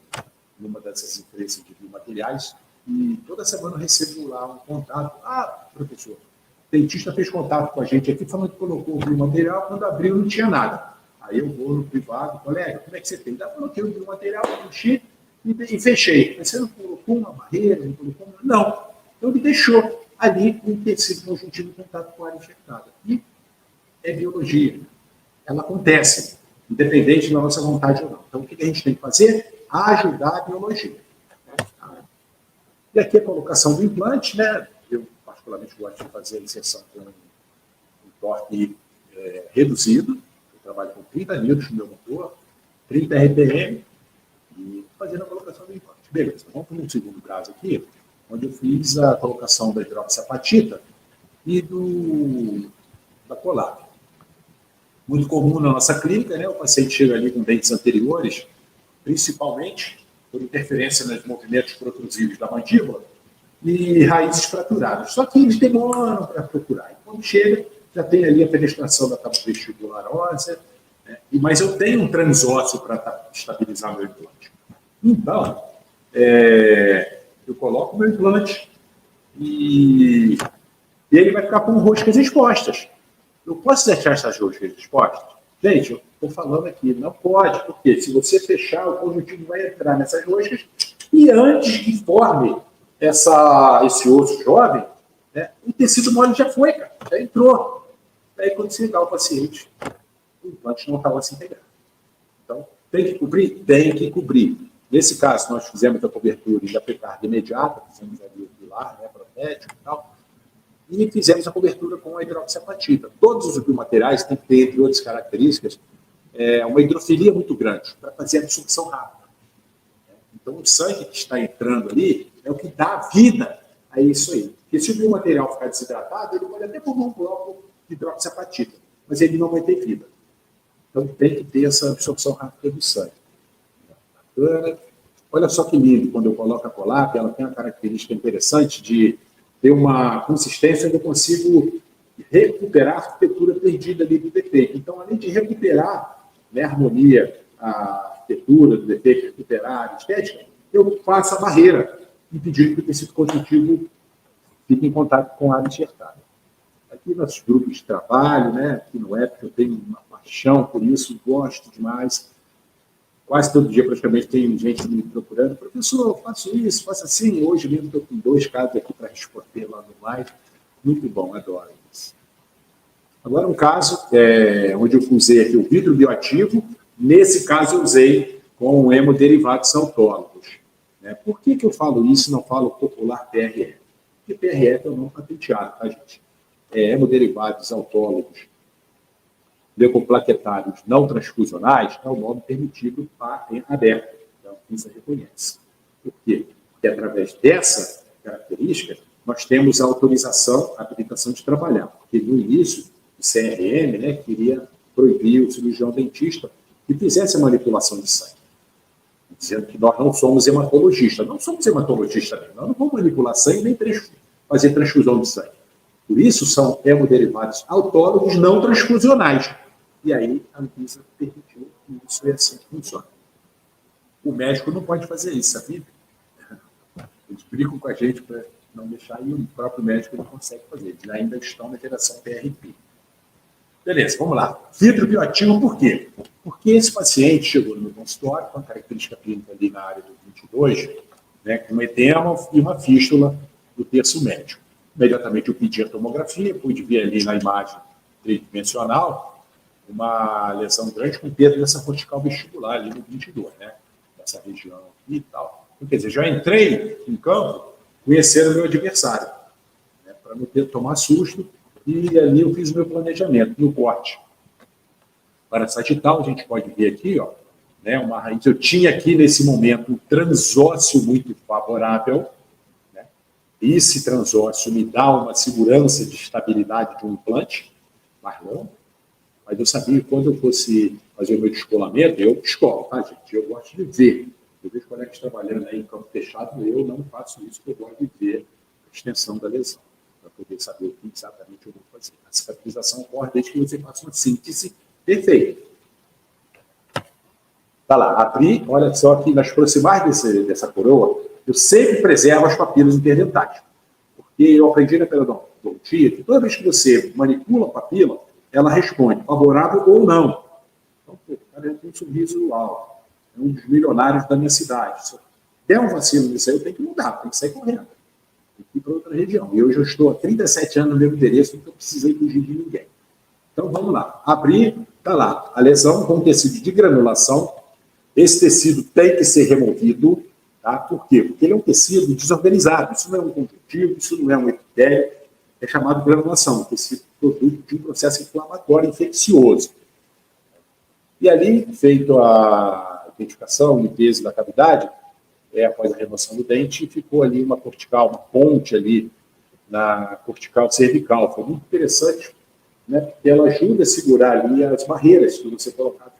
numa dessas empresas de biomateriais, e toda semana eu recebo lá um contato. Ah, professor, o dentista fez contato com a gente aqui, falando que colocou o biomaterial, quando abriu não tinha nada. Aí eu vou no privado, colega, como é que você fez? Eu coloquei o biomaterial, enchi e fechei. Mas você não colocou uma barreira, não colocou uma... Não. Então ele deixou ali um tecido conjuntivo em contato com a área enxertada. E é biologia. Ela acontece, independente da nossa vontade ou não. Então, o que a gente tem que fazer? Ajudar a biologia. E aqui a colocação do implante, né? Eu, particularmente, gosto de fazer a inserção com um torque reduzido. Eu trabalho com 30 Newtons no meu motor, 30 RPM e fazendo a colocação do implante. Beleza, vamos para um segundo caso aqui, onde eu fiz a colocação da hidroxiapatita e da colágena. Muito comum na nossa clínica, né? O paciente chega ali com dentes anteriores, principalmente por interferência nos movimentos protrusivos da mandíbula e raízes fraturadas. Só que eles demoram para procurar. E quando chega, já tem ali a penetração da tábua vestibular óssea, né? Mas eu tenho um transósseo para estabilizar meu implante. Então, eu coloco o meu implante e ele vai ficar com roscas expostas. Eu posso deixar essas roscas expostas? Gente, eu estou falando aqui, não pode, porque se você fechar, o conjuntivo vai entrar nessas roscas e antes que forme esse osso jovem, né, o tecido mole já foi, cara, já entrou. Daí, quando você ligar o paciente, o implante não estava se integrando. Então, tem que cobrir? Tem que cobrir. Nesse caso, nós fizemos a cobertura da precarga imediata, fizemos ali o pilar, né, protético e tal, e fizemos a cobertura com a hidroxiapatita. Todos os biomateriais têm que ter, entre outras características, uma hidrofilia muito grande, para fazer a absorção rápida. Então, o sangue que está entrando ali é o que dá vida a isso aí. Porque se o biomaterial ficar desidratado, ele pode até formar um bloco de hidroxiapatita, mas ele não vai ter vida. Então, tem que ter essa absorção rápida do sangue. Bacana. Olha só que lindo, quando eu coloco a colágena, ela tem uma característica interessante de ter uma consistência onde eu consigo recuperar a arquitetura perdida ali do defeito. Então, além de recuperar, né, a harmonia, a arquitetura do defeito, recuperar a estética, eu faço a barreira, impedindo que o tecido conjuntivo fique em contato com a área enxertada. Aqui nossos grupos de trabalho, né, aqui no EPIC, eu tenho uma paixão por isso, gosto demais. Quase todo dia, praticamente, tem gente me procurando. Professor, eu faço isso, faço assim. Hoje mesmo estou com 2 casos aqui para responder lá no live. Muito bom, adoro isso. Agora, um caso onde eu usei aqui o vidro bioativo. Nesse caso, eu usei com hemoderivados autólogos. Né? Por que eu falo isso e não falo popular PRE? Porque PRE é o nome patenteado, tá, gente? Hemoderivados autólogos leucoplaquetários não transfusionais é o nome permitido em aberto. Então, isso reconhece. Por quê? Porque através dessa característica, nós temos a autorização, a habilitação de trabalhar. Porque no início, o CRM, né, queria proibir o cirurgião dentista que fizesse a manipulação de sangue. Dizendo que nós não somos hematologistas. Não somos hematologistas, nós não vamos manipular sangue nem fazer transfusão de sangue. Por isso, são hemoderivados autólogos não transfusionais. E aí, a Anvisa permitiu que isso é assim que funciona. O médico não pode fazer isso, sabia? Eles brigam com a gente para não deixar, e o próprio médico não consegue fazer. Eles ainda estão na geração PRP. Beleza, vamos lá. Vidro bioativo, por quê? Porque esse paciente chegou no meu consultório com a característica clínica ali na área do 22, né, com um edema e uma fístula do terço médio. Imediatamente eu pedi a tomografia, pude ver ali na imagem tridimensional uma lesão grande com perda dessa cortical vestibular ali no 22, né? Nessa região aqui e tal. Então, quer dizer, já entrei em campo conhecendo o meu adversário, né, para não ter que tomar susto, e ali eu fiz o meu planejamento no corte. Para sagital, a gente pode ver aqui, ó, né, uma raiz. Eu tinha aqui nesse momento um transósseo muito favorável. Esse transósseo me dá uma segurança de estabilidade de um implante mais longo, mas eu sabia que quando eu fosse fazer o meu descolamento, eu descolo, tá, gente? Eu gosto de ver. Eu vejo colegas trabalhando aí em campo fechado, eu não faço isso, porque eu gosto de ver a extensão da lesão, para poder saber o que exatamente eu vou fazer. A cicatrização ocorre desde que você faça uma síntese perfeita. Tá lá, abri, olha só que nas proximais dessa coroa, eu sempre preservo as papilas interdentais. Porque eu aprendi na periodontia que toda vez que você manipula a papila, ela responde favorável ou não. Então, pô, o cara tem um sorriso alto. É um dos milionários da minha cidade. Se der um vacilo nisso aí, eu tenho que mudar, tenho que sair correndo. Tem que ir para outra região. E hoje eu estou há 37 anos no meu endereço, então não precisei fugir de ninguém. Então, vamos lá. Abrir, está lá. A lesão com tecido de granulação. Esse tecido tem que ser removido. Tá? Por quê? Porque ele é um tecido desorganizado. Isso não é um conjuntivo, isso não é um epitélio. É chamado granulação, um tecido produto de um processo inflamatório infeccioso. E ali, feito a identificação, limpeza da cavidade, após a remoção do dente, ficou ali uma cortical, uma ponte ali na cortical cervical. Foi muito interessante, né, porque ela ajuda a segurar ali as barreiras que você colocava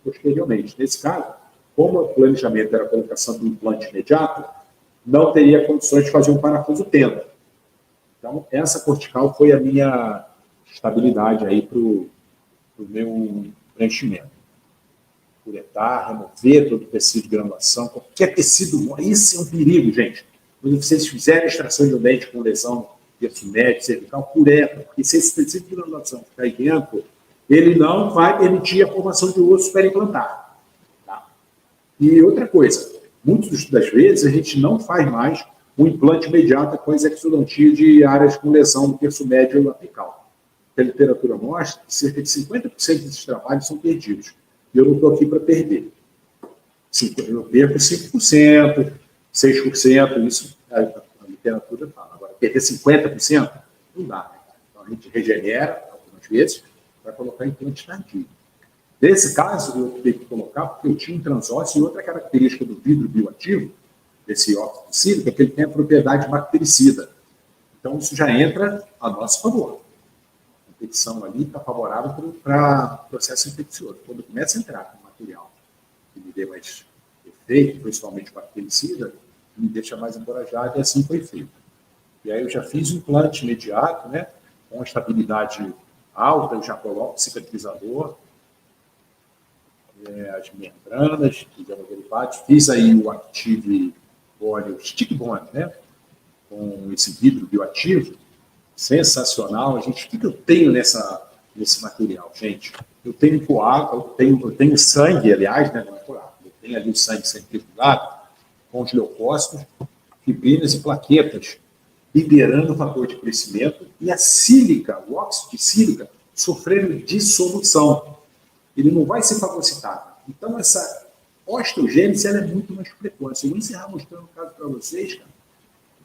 posteriormente. Nesse caso, como o planejamento era a colocação do implante imediato, não teria condições de fazer um parafuso tenda. Então, essa cortical foi a minha estabilidade aí para o meu preenchimento. Curetar, remover todo o tecido de granulação, qualquer tecido, isso é um perigo, gente. Quando vocês fizerem a extração de um dente com lesão terço médio, cervical, cureta, porque se esse tecido de granulação ficar aí dentro, ele não vai permitir a formação de osso perimplantar. Tá? E outra coisa, muitas das vezes a gente não faz mais um implante imediato com exexodontia de áreas com lesão no terço médio apical. A literatura mostra que cerca de 50% desses trabalhos são perdidos. E eu não estou aqui para perder. Eu perco 5%, 6%, isso a literatura fala. Agora, perder 50%, não dá. Né? Então, a gente regenera, algumas vezes, para colocar implante tardio. Nesse caso, eu tenho que colocar porque eu tinha um transósseo e outra característica do vidro bioativo, desse óxido de sílica, é que ele tem a propriedade bactericida. Então, isso já entra a nosso favor. A infecção ali está favorável para o processo infeccioso. Quando começa a entrar com material que me dê mais efeito, principalmente bactericida, me deixa mais encorajado, e assim foi feito. E aí eu já fiz um implante imediato, né, com estabilidade alta, eu já coloco cicatrizador, as membranas, fiz aí o Active Bond, o Stick Bond, né, com esse vidro bioativo, sensacional. O que eu tenho nesse material, gente? Eu tenho coágulo, eu tenho sangue, aliás, né, não é coágulo, eu tenho ali o sangue centrifugado, com os leucócitos, fibrinas e plaquetas, liberando o fator de crescimento, e a sílica, o óxido de sílica, sofrendo dissolução. Ele não vai ser fagocitado. Então, essa osteogênese ela é muito mais precoce. Eu vou encerrar mostrando um caso para vocês, cara.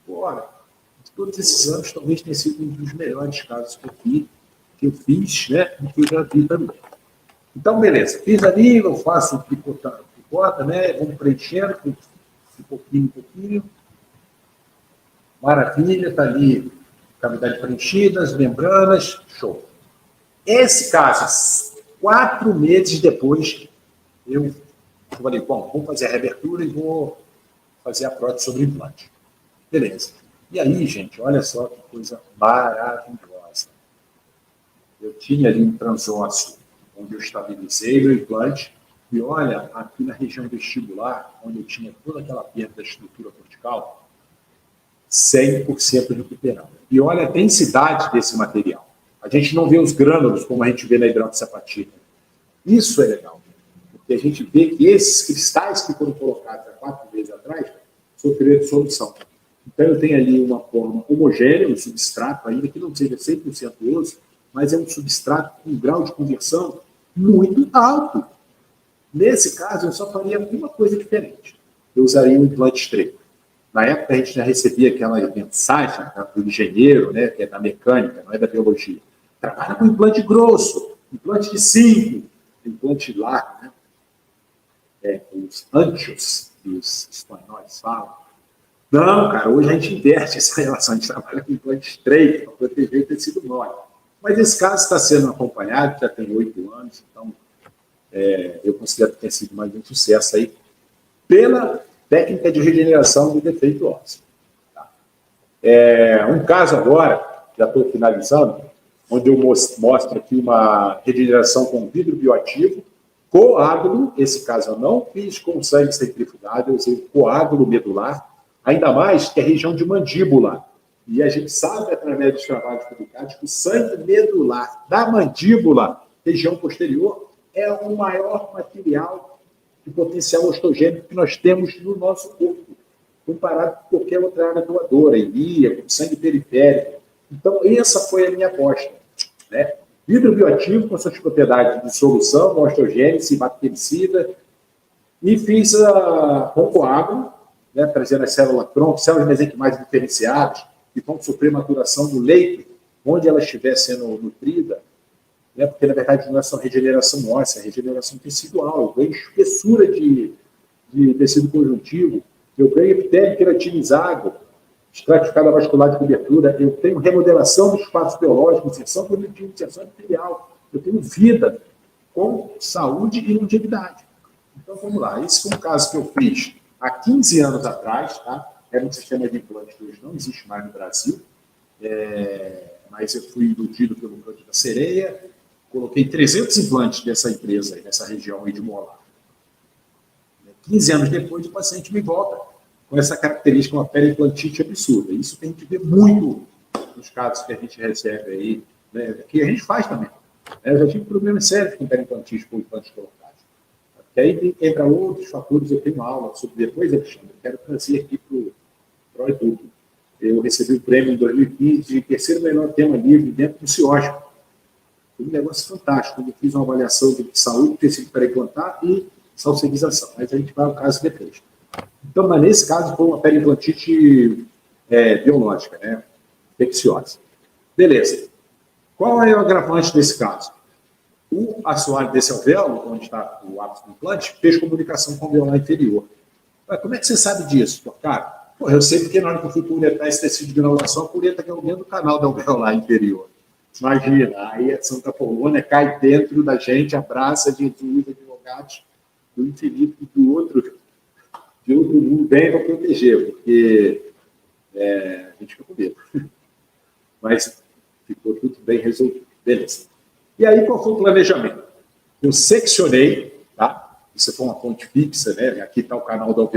Bora. Todos esses anos talvez tenha sido um dos melhores casos que eu fiz, né, e que eu já vi também. Então, beleza. Fiz ali, eu faço picota, né, vamos preenchendo de pouquinho em pouquinho. Maravilha, está ali cavidade preenchida, as membranas, show. Esse caso, 4 meses depois, eu falei, bom, vou fazer a reabertura e vou fazer a prótese sobre implante. Beleza. E aí, gente, olha só que coisa maravilhosa. Eu tinha ali um transósseo onde eu estabilizei o implante, e olha, aqui na região vestibular, onde eu tinha toda aquela perda da estrutura cortical, 100% recuperada. E olha a densidade desse material. A gente não vê os grânulos como a gente vê na hidroxapatita. Isso é legal, porque a gente vê que esses cristais que foram colocados há 4 meses atrás sofreram dissolução. Então, eu tenho ali uma forma homogênea, um substrato, ainda que não seja 100% osso, mas é um substrato com um grau de conversão muito alto. Nesse caso, eu só faria uma coisa diferente. Eu usaria um implante estreito. Na época, a gente já recebia aquela mensagem do engenheiro, né, que é da mecânica, não é da biologia. Trabalha com implante grosso, implante de 5, implante largo, né? Os anchos, que os espanhóis falam. Não, cara, hoje a gente inverte essa relação, a gente trabalha com implante estreito para proteger o tecido mole. Mas esse caso está sendo acompanhado, já tem 8 anos, então eu considero que tem sido mais um sucesso aí pela técnica de regeneração do defeito ósseo. Tá? Um caso agora, já estou finalizando, onde eu mostro aqui uma regeneração com vidro bioativo, coágulo, esse caso eu não fiz com sangue centrifugado, eu usei coágulo medular, ainda mais que é região de mandíbula. E a gente sabe, através dos trabalhos publicados, que o sangue medular da mandíbula, região posterior, é o maior material de potencial osteogênico que nós temos no nosso corpo, comparado com qualquer outra área doadora, ilíaco, sangue periférico. Então, essa foi a minha aposta. Né? Vidro bioativo, com suas propriedades de dissolução, osteogênese, bactericida, e fiz com coágulo, né, trazendo as células tronco, células mesenquimais diferenciadas, que vão sofrer maturação no leito, onde ela estiver sendo nutrida, né? Porque, na verdade, não é só regeneração óssea, é regeneração tecidual. Eu ganho espessura de tecido conjuntivo, eu ganho epitélio queratinizado, estratificada vascular de cobertura, eu tenho remodelação do espaço biológico, inserção cognitiva, inserção epitelial, eu tenho vida com saúde e longevidade. Então, vamos lá. Esse foi um caso que eu fiz há 15 anos atrás, tá? Era um sistema de implante que hoje não existe mais no Brasil, mas eu fui iludido pelo implante da Sereia, coloquei 300 implantes dessa empresa, aí, nessa região aí de molar. 15 anos depois, o paciente me volta com essa característica, uma periimplantite absurda. Isso tem que ver muito nos casos que a gente recebe aí, né, que a gente faz também. Eu já tive problemas sérios com periimplantite por implantes colocados. Porque aí entra outros fatores, eu tenho aula sobre depois, Alexandre, eu quero trazer aqui para o estudo. Eu recebi o prêmio em 2015 de terceiro melhor tema livre dentro do CIOSP. Foi um negócio fantástico. Eu fiz uma avaliação de saúde, tecido periimplantar e salserização. Mas a gente vai ao caso depois. Então, mas nesse caso, foi uma periimplantite biológica, né? Infecciosa. Beleza. Qual é o agravante desse caso? O assoalho desse alvéolo, onde está o ápice do implante, fez comunicação com o alveolar inferior. Mas como é que você sabe disso, cara? Pô, eu sei porque na hora que eu fui puretar esse tecido de granulação, a pureta caiu dentro do canal do alveolar inferior. Imagina, aí a Santa Polônia cai dentro da gente, abraça Jesus, advogados do infinito e do outro mundo bem para proteger, porque a gente fica com medo. Mas ficou tudo bem resolvido. Beleza. E aí, qual foi o planejamento? Eu seccionei, tá? Isso foi uma ponte fixa, né? Aqui está o canal do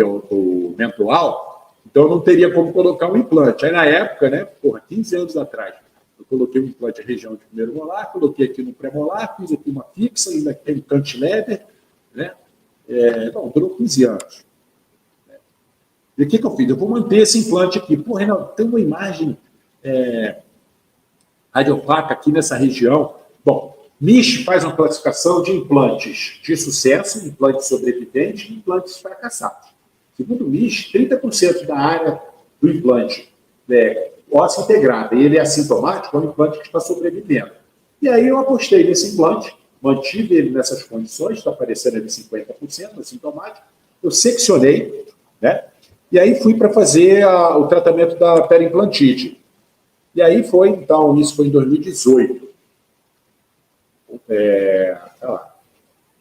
mental, então eu não teria como colocar um implante. Aí, na época, né? 15 anos atrás, eu coloquei um implante na região de primeiro molar, coloquei aqui no pré-molar, fiz aqui uma fixa, ainda tem cantilever, né? Durou 15 anos. E o que eu fiz? Eu vou manter esse implante aqui. Pô, Reinaldo, tem uma imagem radiopaca aqui nessa região. Bom, MISH faz uma classificação de implantes de sucesso, implantes sobreviventes e implantes fracassados. Segundo o MISH, 30% da área do implante óssea integrada, e ele é assintomático, é um implante que está sobrevivendo. E aí eu apostei nesse implante, mantive ele nessas condições, está aparecendo ali 50% assintomático, eu seccionei, né? E aí fui para fazer o tratamento da periimplantite. E aí foi, então, isso foi em 2018.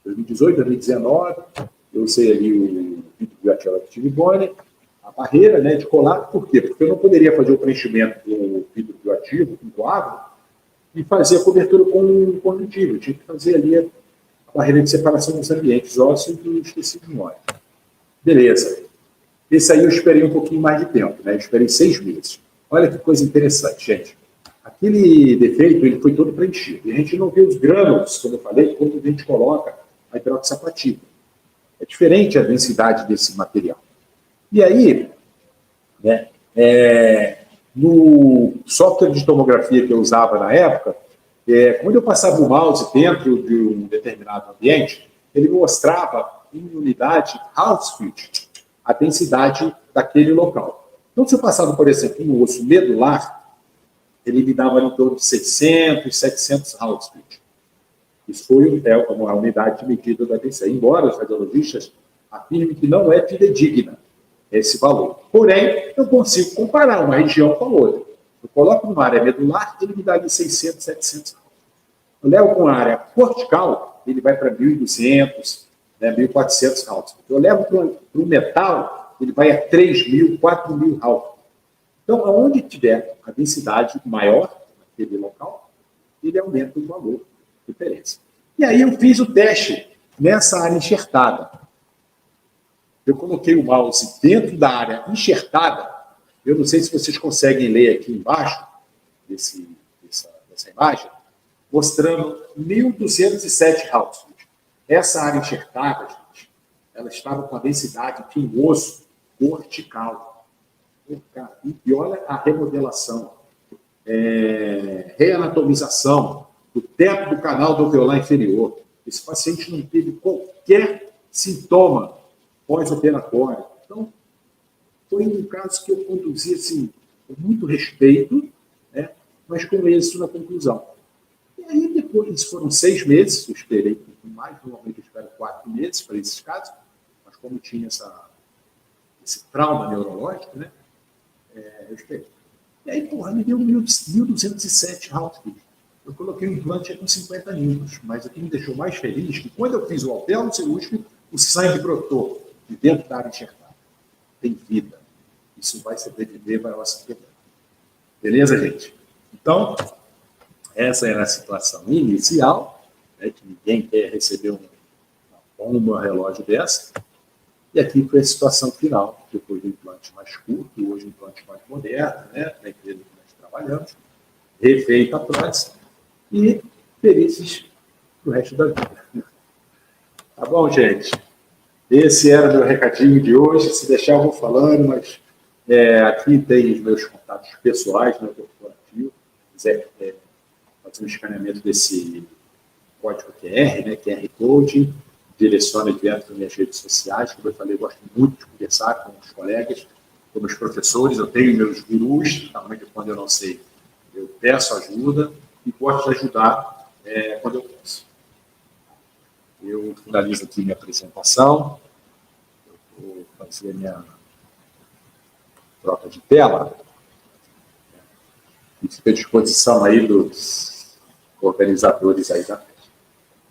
2018, 2019, eu usei ali o vidro bioactivo, a barreira, né, de colar. Por quê? Porque eu não poderia fazer o preenchimento do vidro bioativo com coágulo e fazer a cobertura com conjuntivo. Eu tinha que fazer ali a barreira de separação dos ambientes ósseos e dos tecidos moles. Beleza. Esse aí eu esperei um pouquinho mais de tempo, né? Eu esperei 6 meses. Olha que coisa interessante, gente. Aquele defeito, ele foi todo preenchido. E a gente não vê os grânulos, como eu falei, quando a gente coloca a hidroxapatina. É diferente a densidade desse material. E aí, né, no software de tomografia que eu usava na época, quando eu passava o mouse dentro de um determinado ambiente, ele mostrava em unidade Hounsfield, a densidade daquele local. Então, se eu passava, por exemplo, um osso medular, ele me dava em torno de 600, 700 Hounsfield. Isso foi uma unidade de medida da densidade, embora os radiologistas afirmem que não é fidedigna esse valor. Porém, eu consigo comparar uma região com a outra. Eu coloco numa área medular, ele me dá ali 600, 700 Hounsfield. Eu levo com a área cortical, ele vai para 1.200, 1.400 Hounsfield. Eu levo para o metal, ele vai a 3.000, 4.000 Hounsfield. Então, aonde tiver a densidade maior naquele local, ele aumenta o valor de diferença. E aí eu fiz o teste nessa área enxertada. Eu coloquei o mouse dentro da área enxertada. Eu não sei se vocês conseguem ler aqui embaixo dessa imagem, mostrando 1.207 Hounsfield. Essa área enxertada, gente, ela estava com a densidade de um osso cortical. E olha a remodelação, reanatomização do teto do canal do alveolar inferior. Esse paciente não teve qualquer sintoma pós-operatório. Então, foi um caso que eu conduzi assim, com muito respeito, né, mas com êxito na conclusão. E aí, depois, foram 6 meses, eu esperei um pouco mais, normalmente eu espero 4 meses para esses casos, mas como tinha esse trauma neurológico, né, eu esperei. E aí, porra, me deu 1.207 Hautkey. Eu coloquei o implante com 50 níveis, mas o que me deixou mais feliz é que quando eu fiz o altelo cirúrgico, o sangue brotou de dentro da área enxertada. Tem vida. Isso vai sobreviver para a nossa vida. Beleza, gente? Então, essa era a situação inicial, né, que ninguém quer receber uma bomba relógio dessa. E aqui foi a situação final, depois do implante mais curto, hoje o implante mais moderno, né, na empresa que nós trabalhamos, refeita a prótese e felizes pro resto da vida. Tá bom, gente? Esse era o meu recadinho de hoje. Se deixar, eu vou falando, mas aqui tem os meus contatos pessoais, meu corporativo. Se quiser fazer um escaneamento desse código QR, né, QR Code, direciona direto para minhas redes sociais. Como eu falei, eu gosto muito de conversar com os colegas, com meus professores. Eu tenho meus gurus, tamanho de quando eu não sei, eu peço ajuda e gosto de ajudar quando eu posso. Eu finalizo aqui minha apresentação. Eu vou fazer minha troca de tela. E fica à disposição aí dos organizadores aí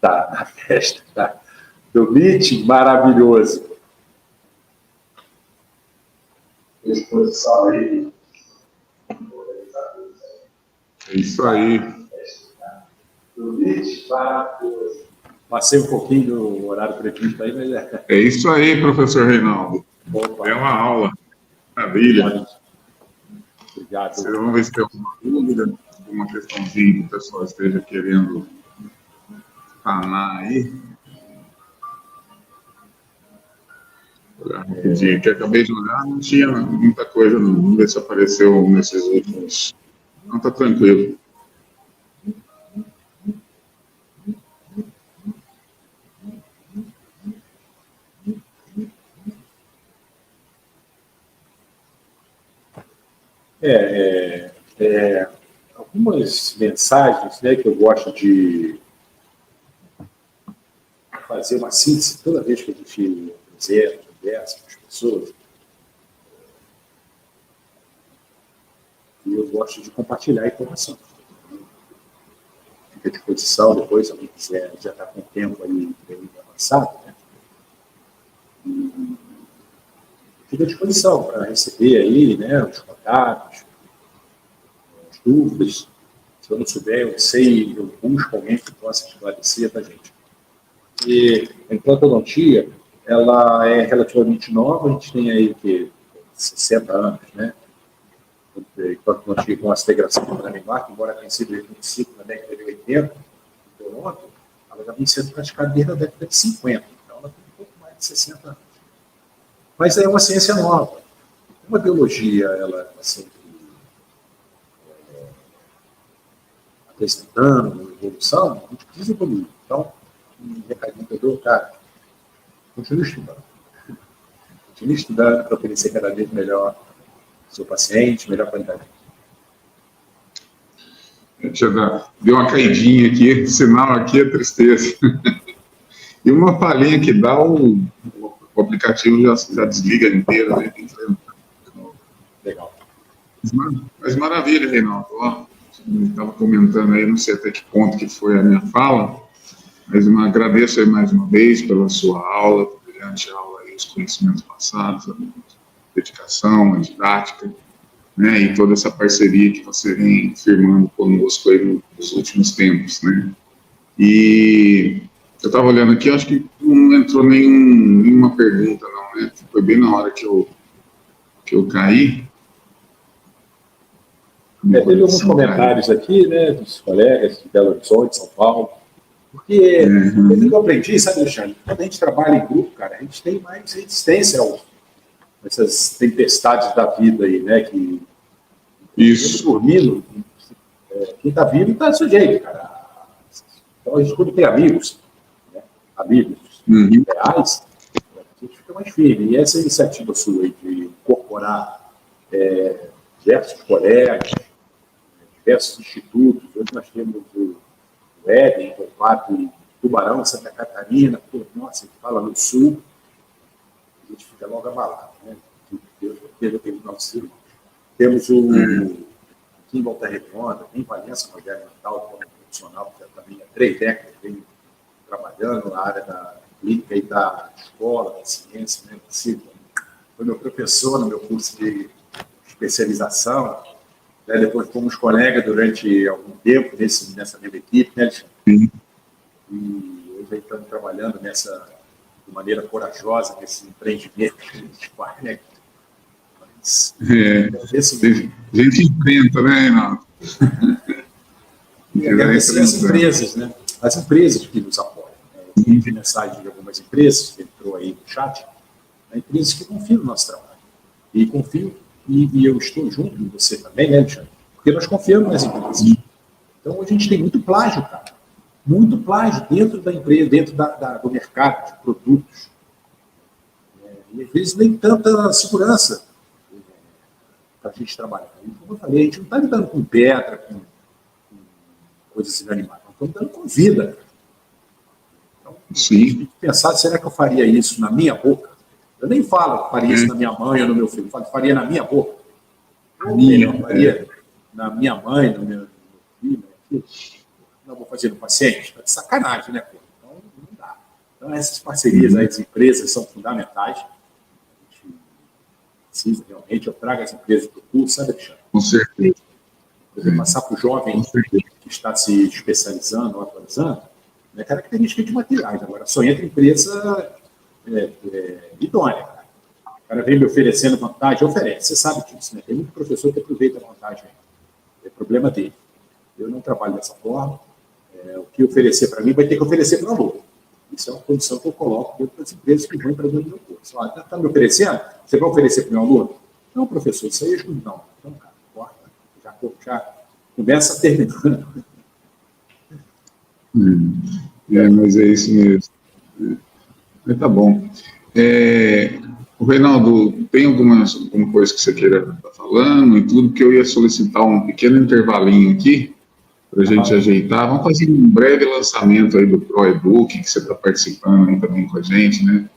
da festa, do meeting maravilhoso. À disposição aí. É isso aí. Do meeting maravilhoso. Passei um pouquinho do horário previsto aí, mas É isso aí, professor Reinaldo. É uma aula. Maravilha. Obrigado. Vamos ver se tem alguma dúvida, alguma questãozinha que o pessoal esteja querendo falar aí. Rapidinho, que eu acabei de olhar, não tinha muita coisa, não. Vamos ver se apareceu nesses últimos. Não, tá tranquilo. Algumas mensagens, né, que eu gosto de fazer uma síntese toda vez que a gente conversa com as pessoas. E eu gosto de compartilhar a informação. Fica à disposição depois, se alguém quiser, já está com o tempo aí bem avançado, né? Fica à disposição para receber aí, né, os contatos, as dúvidas. Se eu não souber, eu sei, eu busco alguém que possa esclarecer para a gente. E a implantodontia, ela é relativamente nova, a gente tem aí que 60 anos, né? Implantodontia com a integração com a Danimarca, embora tenha sido em 25 na década de 80, em Toronto, ela já vem sendo praticada desde a década de 50, então ela tem um pouco mais de 60 anos. Mas é uma ciência nova. Como a biologia ela sempre apresentando uma evolução, a gente precisa evoluir. Então, um recadinho que eu dou, cara, continue estudando. Continue estudando para oferecer cada vez melhor ao seu paciente, melhor qualidade. Deu uma caidinha aqui, o sinal aqui é tristeza. E uma palhinha que dá, o aplicativo já desliga inteiro, né? Legal. Mas maravilha, Reinaldo. Estava comentando aí, não sei até que ponto que foi a minha fala, mas eu agradeço aí mais uma vez pela sua aula, brilhante aula aí, os conhecimentos passados, a dedicação, a didática, né, e toda essa parceria que você vem firmando conosco aí nos últimos tempos, né. E eu estava olhando aqui, acho que não entrou nenhuma pergunta, não, né, foi bem na hora que eu caí. Teve alguns comentários aqui, né, dos colegas de Belo Horizonte, São Paulo, porque eu aprendi, sabe, Alexandre, quando a gente trabalha em grupo, cara, a gente tem mais resistência a essas tempestades da vida aí, né, que isso dormindo, quem está vivo está sujeito, cara. Então a gente, quando tem amigos, né, amigos reais, a gente fica mais firme. E essa iniciativa sua aí de incorporar diversos colegas, diversos institutos, hoje nós temos Éden, Torquato e Tubarão, Santa Catarina, pô, nossa, a gente fala no sul, a gente fica logo abalado, né? Deus tem nossos irmãos. Temos o aqui em Volta Redonda, tem Valença Rogério Natal, que é um profissional que também há 3 décadas vem trabalhando na área da clínica e da escola, da ciência, né? Foi meu professor no meu curso de especialização, né? Depois fomos colegas durante algum tempo nessa mesma equipe, né, Alexandre? Sim. E hoje estamos trabalhando de maneira corajosa nesse empreendimento que a gente faz, né? Mas, a gente enfrenta, né, Renato? E agradecer as empresas, né? As empresas que nos apoiam. Eu vi mensagem de algumas empresas, que entrou aí no chat, empresas que confiam no nosso trabalho. E confiam, e eu estou junto com você também, né, Alexandre? Porque nós confiamos nas empresas. Então, a gente tem muito plágio, cara. Muito plágio dentro da empresa, dentro do mercado de produtos. E, às vezes, nem tanta segurança para a gente trabalhar. E, como eu falei, a gente não está lidando com pedra, com coisas inanimadas. Nós estamos lidando com vida. Então, sim. A gente tem que pensar, será que eu faria isso na minha boca? Eu nem falo que faria isso na minha mãe ou no meu filho. Eu falo que faria na minha boca. Ou melhor, faria na minha mãe, no meu filho, no meu filho. Não vou fazer no paciente. Tá de sacanagem, né, pô? Então, não dá. Então, essas parcerias aí, as empresas são fundamentais. A gente precisa, realmente, eu trago as empresas para o curso, sabe, Alexandre? Com certeza. Por exemplo, passar para o jovem que está se especializando ou atualizando, não é característica de materiais. Agora, só entra empresa idônea. O cara vem me oferecendo vantagem, oferece, você sabe disso, né? Tem muito professor que aproveita a vantagem. É problema dele. Eu não trabalho dessa forma. O que oferecer para mim vai ter que oferecer para o aluno. Isso é uma condição que eu coloco dentro das empresas que vão para dentro do meu curso. Está me oferecendo? Você vai oferecer para o meu aluno? Não, professor, isso aí é justo. Não. Então, cara, corta. Já começa terminando. Mas é isso mesmo. Mas tá bom. O Reinaldo, tem alguma coisa que você queira estar falando e tudo, que eu ia solicitar um pequeno intervalinho aqui para a gente ajeitar. Vamos fazer um breve lançamento aí do ProEduc, que você está participando aí também com a gente, né?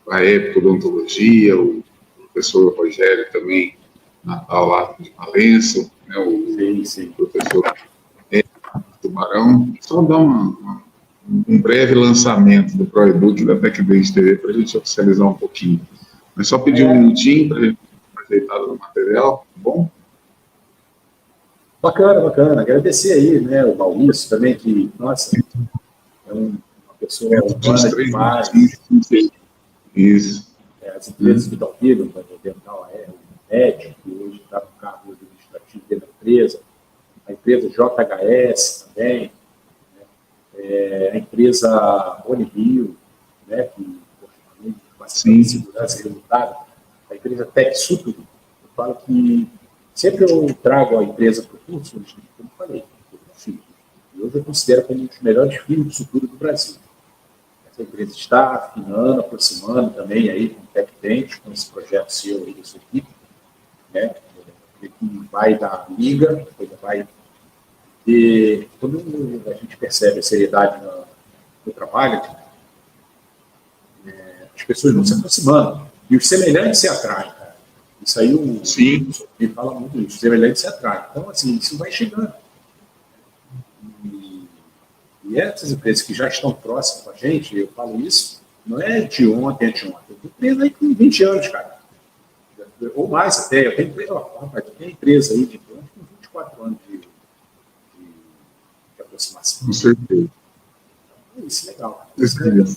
A época odontologia, o professor Rogério também, Natal lá de Valença, né? O professor Tubarão. Só dar um breve lançamento do ProEduc da TecDent TV para a gente oficializar um pouquinho. Mas só pedir um minutinho para a gente dar uma ajeitada no material, tá bom? Bacana. Agradecer aí, né, o Maurício também, que, nossa, é uma pessoa humana demais. Isso. As empresas que estão aqui, o Dental o médico, que hoje está no cargo administrativo dentro da empresa, a empresa JHS também, né, a empresa Unirio, né, que tem bastante segurança e resultado, a empresa TechSuper. Eu falo que sempre eu trago a empresa para o curso, como falei, eu confio. E hoje eu considero como um dos melhores filhos de futuro do Brasil. Essa empresa está afinando, aproximando também aí com o TecDent, com esse projeto seu aí da sua equipe, né? Que vai dar liga, vai ter. Quando a gente percebe a seriedade no trabalho, as pessoas vão se aproximando. E os semelhantes se atraem. Isso aí, ele fala muito isso, semelhante se atrai. Então, assim, isso vai chegando. E essas empresas que já estão próximas com a gente, eu falo isso, não é de ontem, anteontem. Eu tenho empresa aí com 20 anos, cara. Ou mais até. Eu tenho empresa aí de 24 anos de aproximação. Com certeza. Então, isso é legal. Isso é legal.